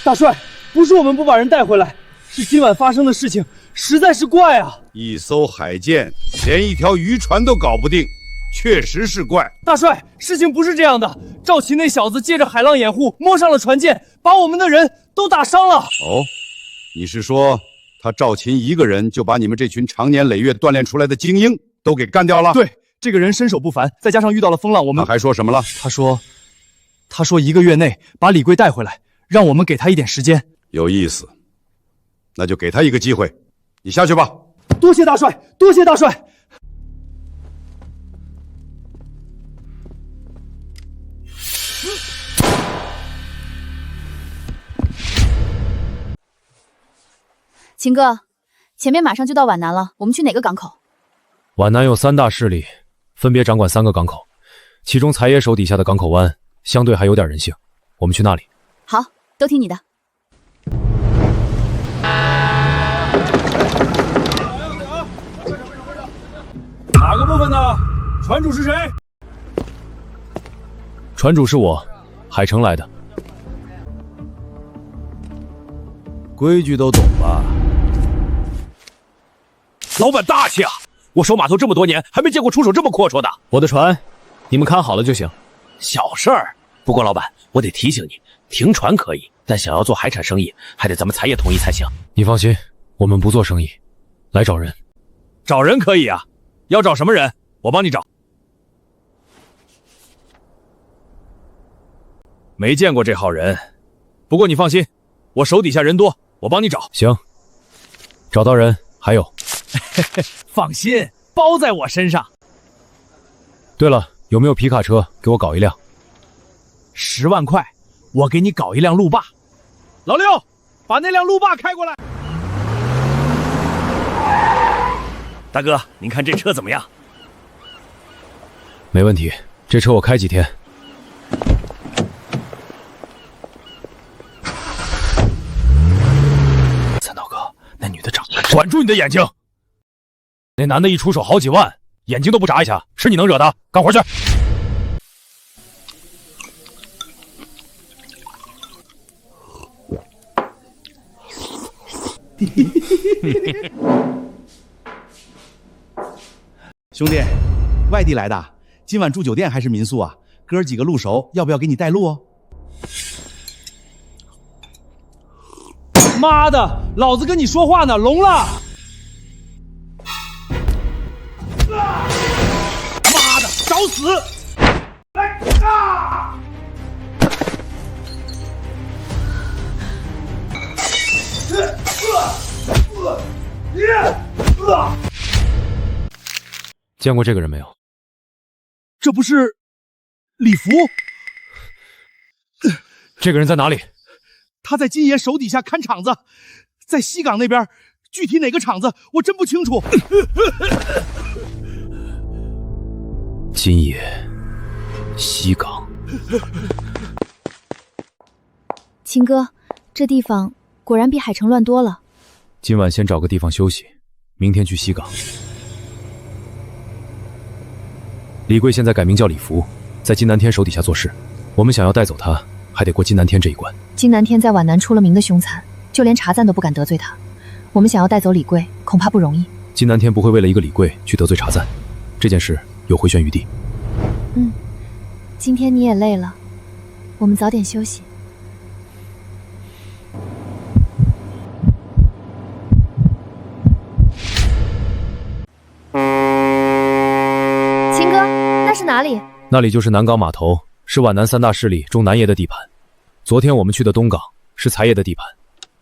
大帅，不是我们不把人带回来，是今晚发生的事情实在是怪啊！一艘海舰连一条渔船都搞不定，确实是怪。大帅，事情不是这样的，赵琴那小子借着海浪掩护，摸上了船舰，把我们的人都打伤了。哦，你是说他赵琴一个人就把你们这群长年累月锻炼出来的精英都给干掉了？对，这个人身手不凡，再加上遇到了风浪，我们……他还说什么了？他说1个月内把李贵带回来，让我们给他一点时间。有意思，那就给他一个机会。你下去吧。多谢大帅，多谢大帅。秦哥，前面马上就到皖南了，我们去哪个港口？皖南有3大势力，分别掌管3个港口，其中财爷手底下的港口湾相对还有点人性，我们去那里。好，都听你的。哪个部分的？船主是谁？船主是我，海城来的。规矩都懂吧？老板大气啊！我守码头这么多年，还没见过出手这么阔绰的。我的船，你们看好了就行。小事儿。不过老板，我得提醒你，停船可以，但想要做海产生意，还得咱们财业同意才行。你放心，我们不做生意，来找人。找人可以啊，要找什么人？我帮你找。没见过这号人，不过你放心，我手底下人多，我帮你找。行，找到人。还有，放心，包在我身上。对了，有没有皮卡车给我搞一辆？10万块，我给你搞一辆路霸。老六，把那辆路霸开过来。大哥，您看这车怎么样？没问题，这车我开几天。三刀哥，那女的长得……管住你的眼睛！那男的一出手好几万，眼睛都不眨一下，是你能惹的？干活去！兄弟，外地来的，今晚住酒店还是民宿啊？哥儿几个路熟，要不要给你带路哦？妈的，老子跟你说话呢，聋了！妈的，找死！来啊！见过这个人没有？这不是李福？这个人在哪里？他在金爷手底下看场子，在西港那边，具体哪个场子我真不清楚。金爷，西港。秦哥，这地方果然比海城乱多了。今晚先找个地方休息，明天去西港。李贵现在改名叫李福，在金南天手底下做事。我们想要带走他，还得过金南天这一关。金南天在皖南出了名的凶残，就连茶赞都不敢得罪他。我们想要带走李贵，恐怕不容易。金南天不会为了一个李贵去得罪茶赞，这件事有回旋余地。今天你也累了，我们早点休息。秦哥，那是哪里？那里就是南港码头，是皖南3大势力中南爷的地盘。昨天我们去的东港是财爷的地盘，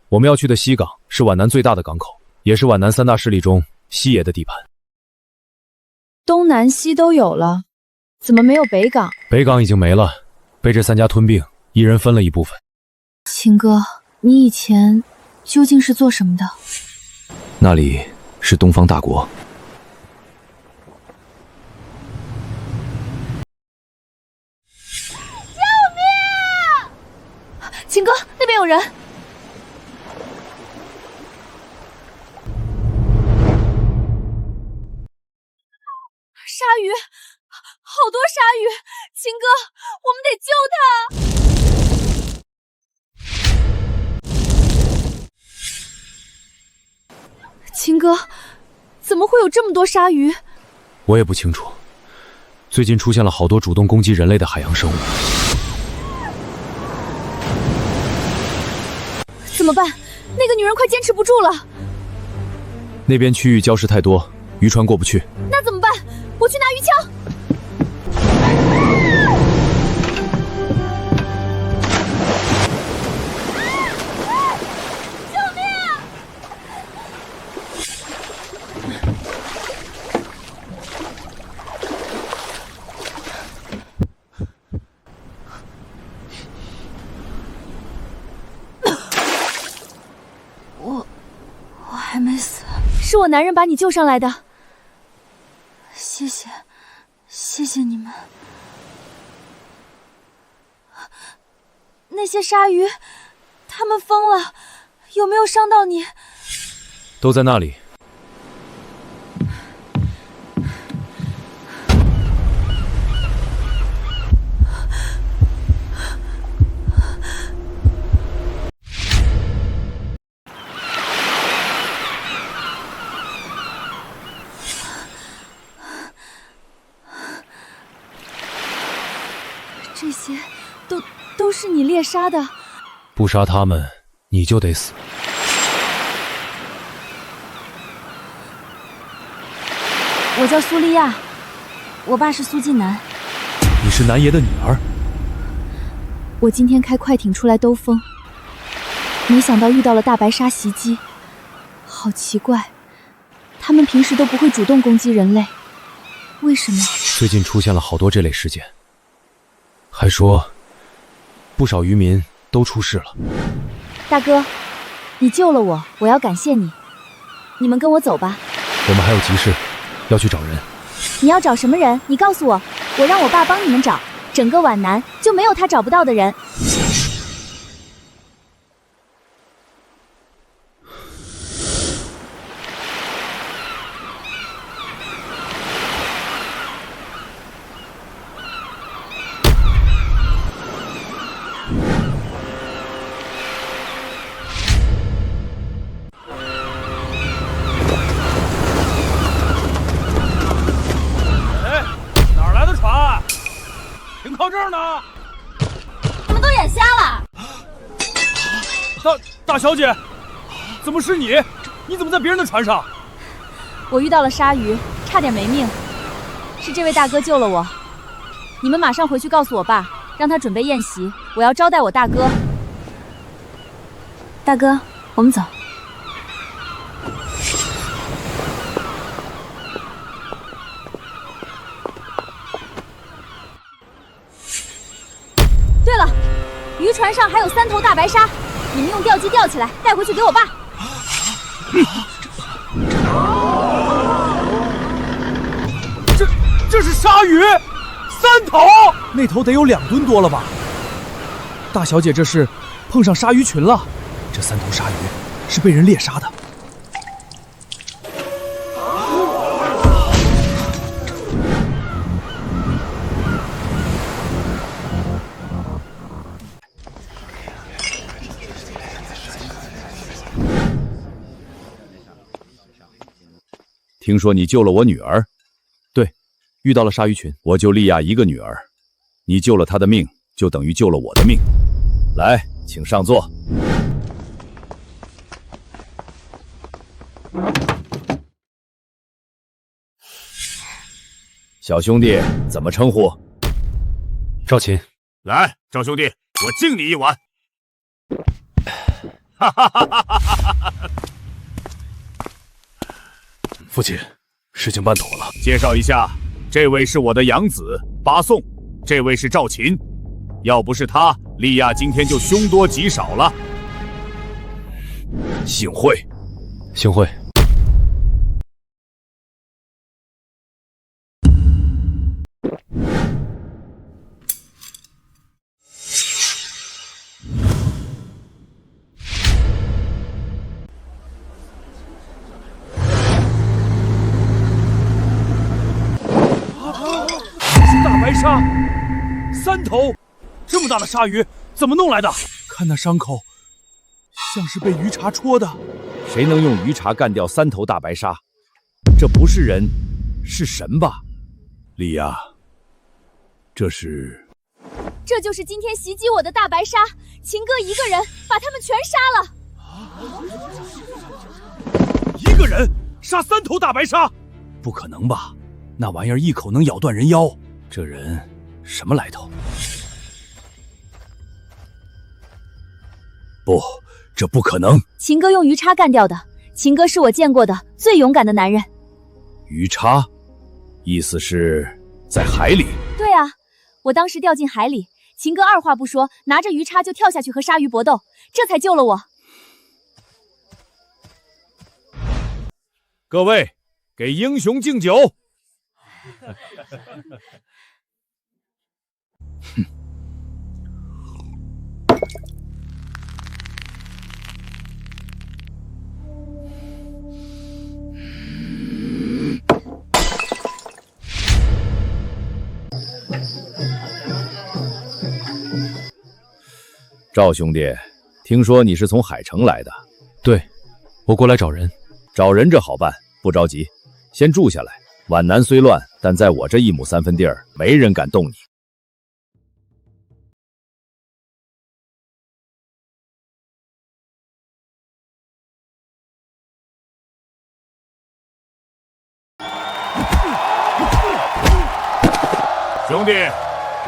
我们要去的西港是皖南最大的港口，也是皖南3大势力中西爷的地盘。东南西都有了，怎么没有北港？北港已经没了，被这3家吞并，一人分了一部分。秦哥，你以前究竟是做什么的？那里是东方大国。秦哥，那边有人！鲨鱼，好多鲨鱼！秦哥，我们得救他！秦哥，怎么会有这么多鲨鱼？我也不清楚，最近出现了好多主动攻击人类的海洋生物。怎么办？那个女人快坚持不住了。那边区域礁石太多，渔船过不去。那怎么办？我去拿鱼枪。救命！我还没死，是我男人把你救上来的。谢谢，谢谢你们。那些鲨鱼，它们疯了，有没有伤到你？都在那里。这些都是你猎杀的。不杀他们，你就得死。我叫苏丽亚，我爸是苏晋南。你是南爷的女儿？我今天开快艇出来兜风，没想到遇到了大白鲨袭击，好奇怪，他们平时都不会主动攻击人类，为什么？最近出现了好多这类事件，还说不少渔民都出事了。大哥，你救了我，我要感谢你。你们跟我走吧。我们还有急事，要去找人。你要找什么人？你告诉我，我让我爸帮你们找。整个皖南就没有他找不到的人。靠这儿呢！你们都眼瞎了！大小姐，怎么是你？你怎么在别人的船上？我遇到了鲨鱼，差点没命，是这位大哥救了我。你们马上回去告诉我爸，让他准备宴席，我要招待我大哥。大哥，我们走。对了，渔船上还有3头大白鲨，你们用吊机吊起来，带回去给我爸。这是鲨鱼，3头，那头得有2吨多了吧？大小姐，这是碰上鲨鱼群了。这3头鲨鱼是被人猎杀的。听说你救了我女儿，对，遇到了鲨鱼群，我救莉亚一个女儿，你救了她的命，就等于救了我的命。来，请上座。小兄弟怎么称呼？赵琴。来，赵兄弟，我敬你一碗。哈哈哈哈哈哈！父亲，事情办妥了。介绍一下，这位是我的养子巴颂，这位是赵琴。要不是他，莉亚今天就凶多吉少了。幸会，幸会。白鲨，3头，这么大的鲨鱼怎么弄来的？看那伤口，像是被鱼叉戳的。谁能用鱼叉干掉3头大白鲨？这不是人，是神吧？莉亚，这就是今天袭击我的大白鲨，秦哥一个人把他们全杀了。一个人杀3头大白鲨？不可能吧？那玩意儿一口能咬断人腰。这人什么来头？不，这不可能！秦哥用鱼叉干掉的。秦哥是我见过的最勇敢的男人。鱼叉，意思是在海里？对啊，我当时掉进海里，秦哥二话不说，拿着鱼叉就跳下去和鲨鱼搏斗，这才救了我。各位，给英雄敬酒！赵兄弟，听说你是从海城来的？对，我过来找人。找人这好办，不着急，先住下来。皖南虽乱，但在我这1亩3分地儿，没人敢动你。兄弟，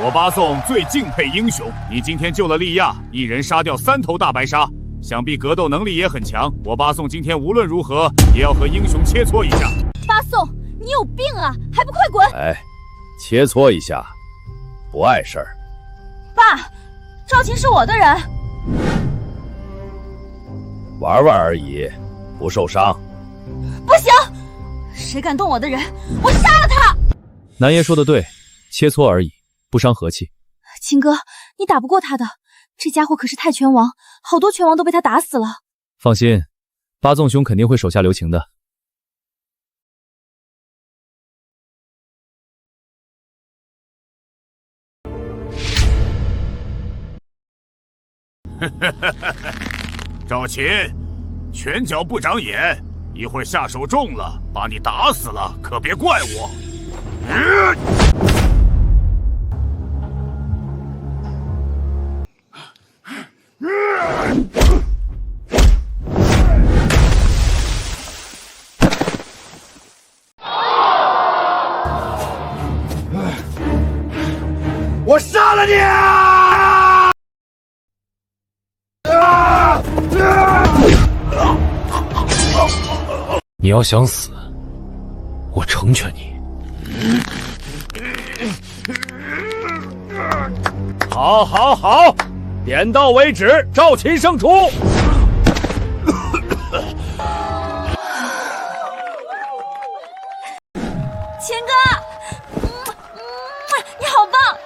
我巴颂最敬佩英雄。你今天救了莉亚，一人杀掉3头大白鲨，想必格斗能力也很强。我八送今天无论如何也要和英雄切磋一下。八送，你有病啊，还不快滚！哎，切磋一下，不碍事儿。爸，赵琴是我的人，玩玩而已，不受伤。不行，谁敢动我的人，我杀了他！南爷说的对，切磋而已，不伤和气。秦哥，你打不过他的，这家伙可是太拳王，好多拳王都被他打死了。放心，八纵兄肯定会手下留情的。赵琴，拳脚不长眼，一会儿下手重了，把你打死了，可别怪我。我杀了你！你要想死，我成全你。好，好，好，点到为止，赵琴胜出。秦哥，你好棒！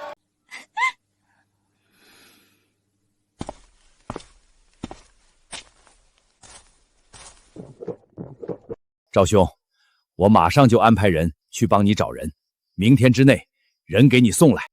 赵兄，我马上就安排人去帮你找人，明天之内人给你送来。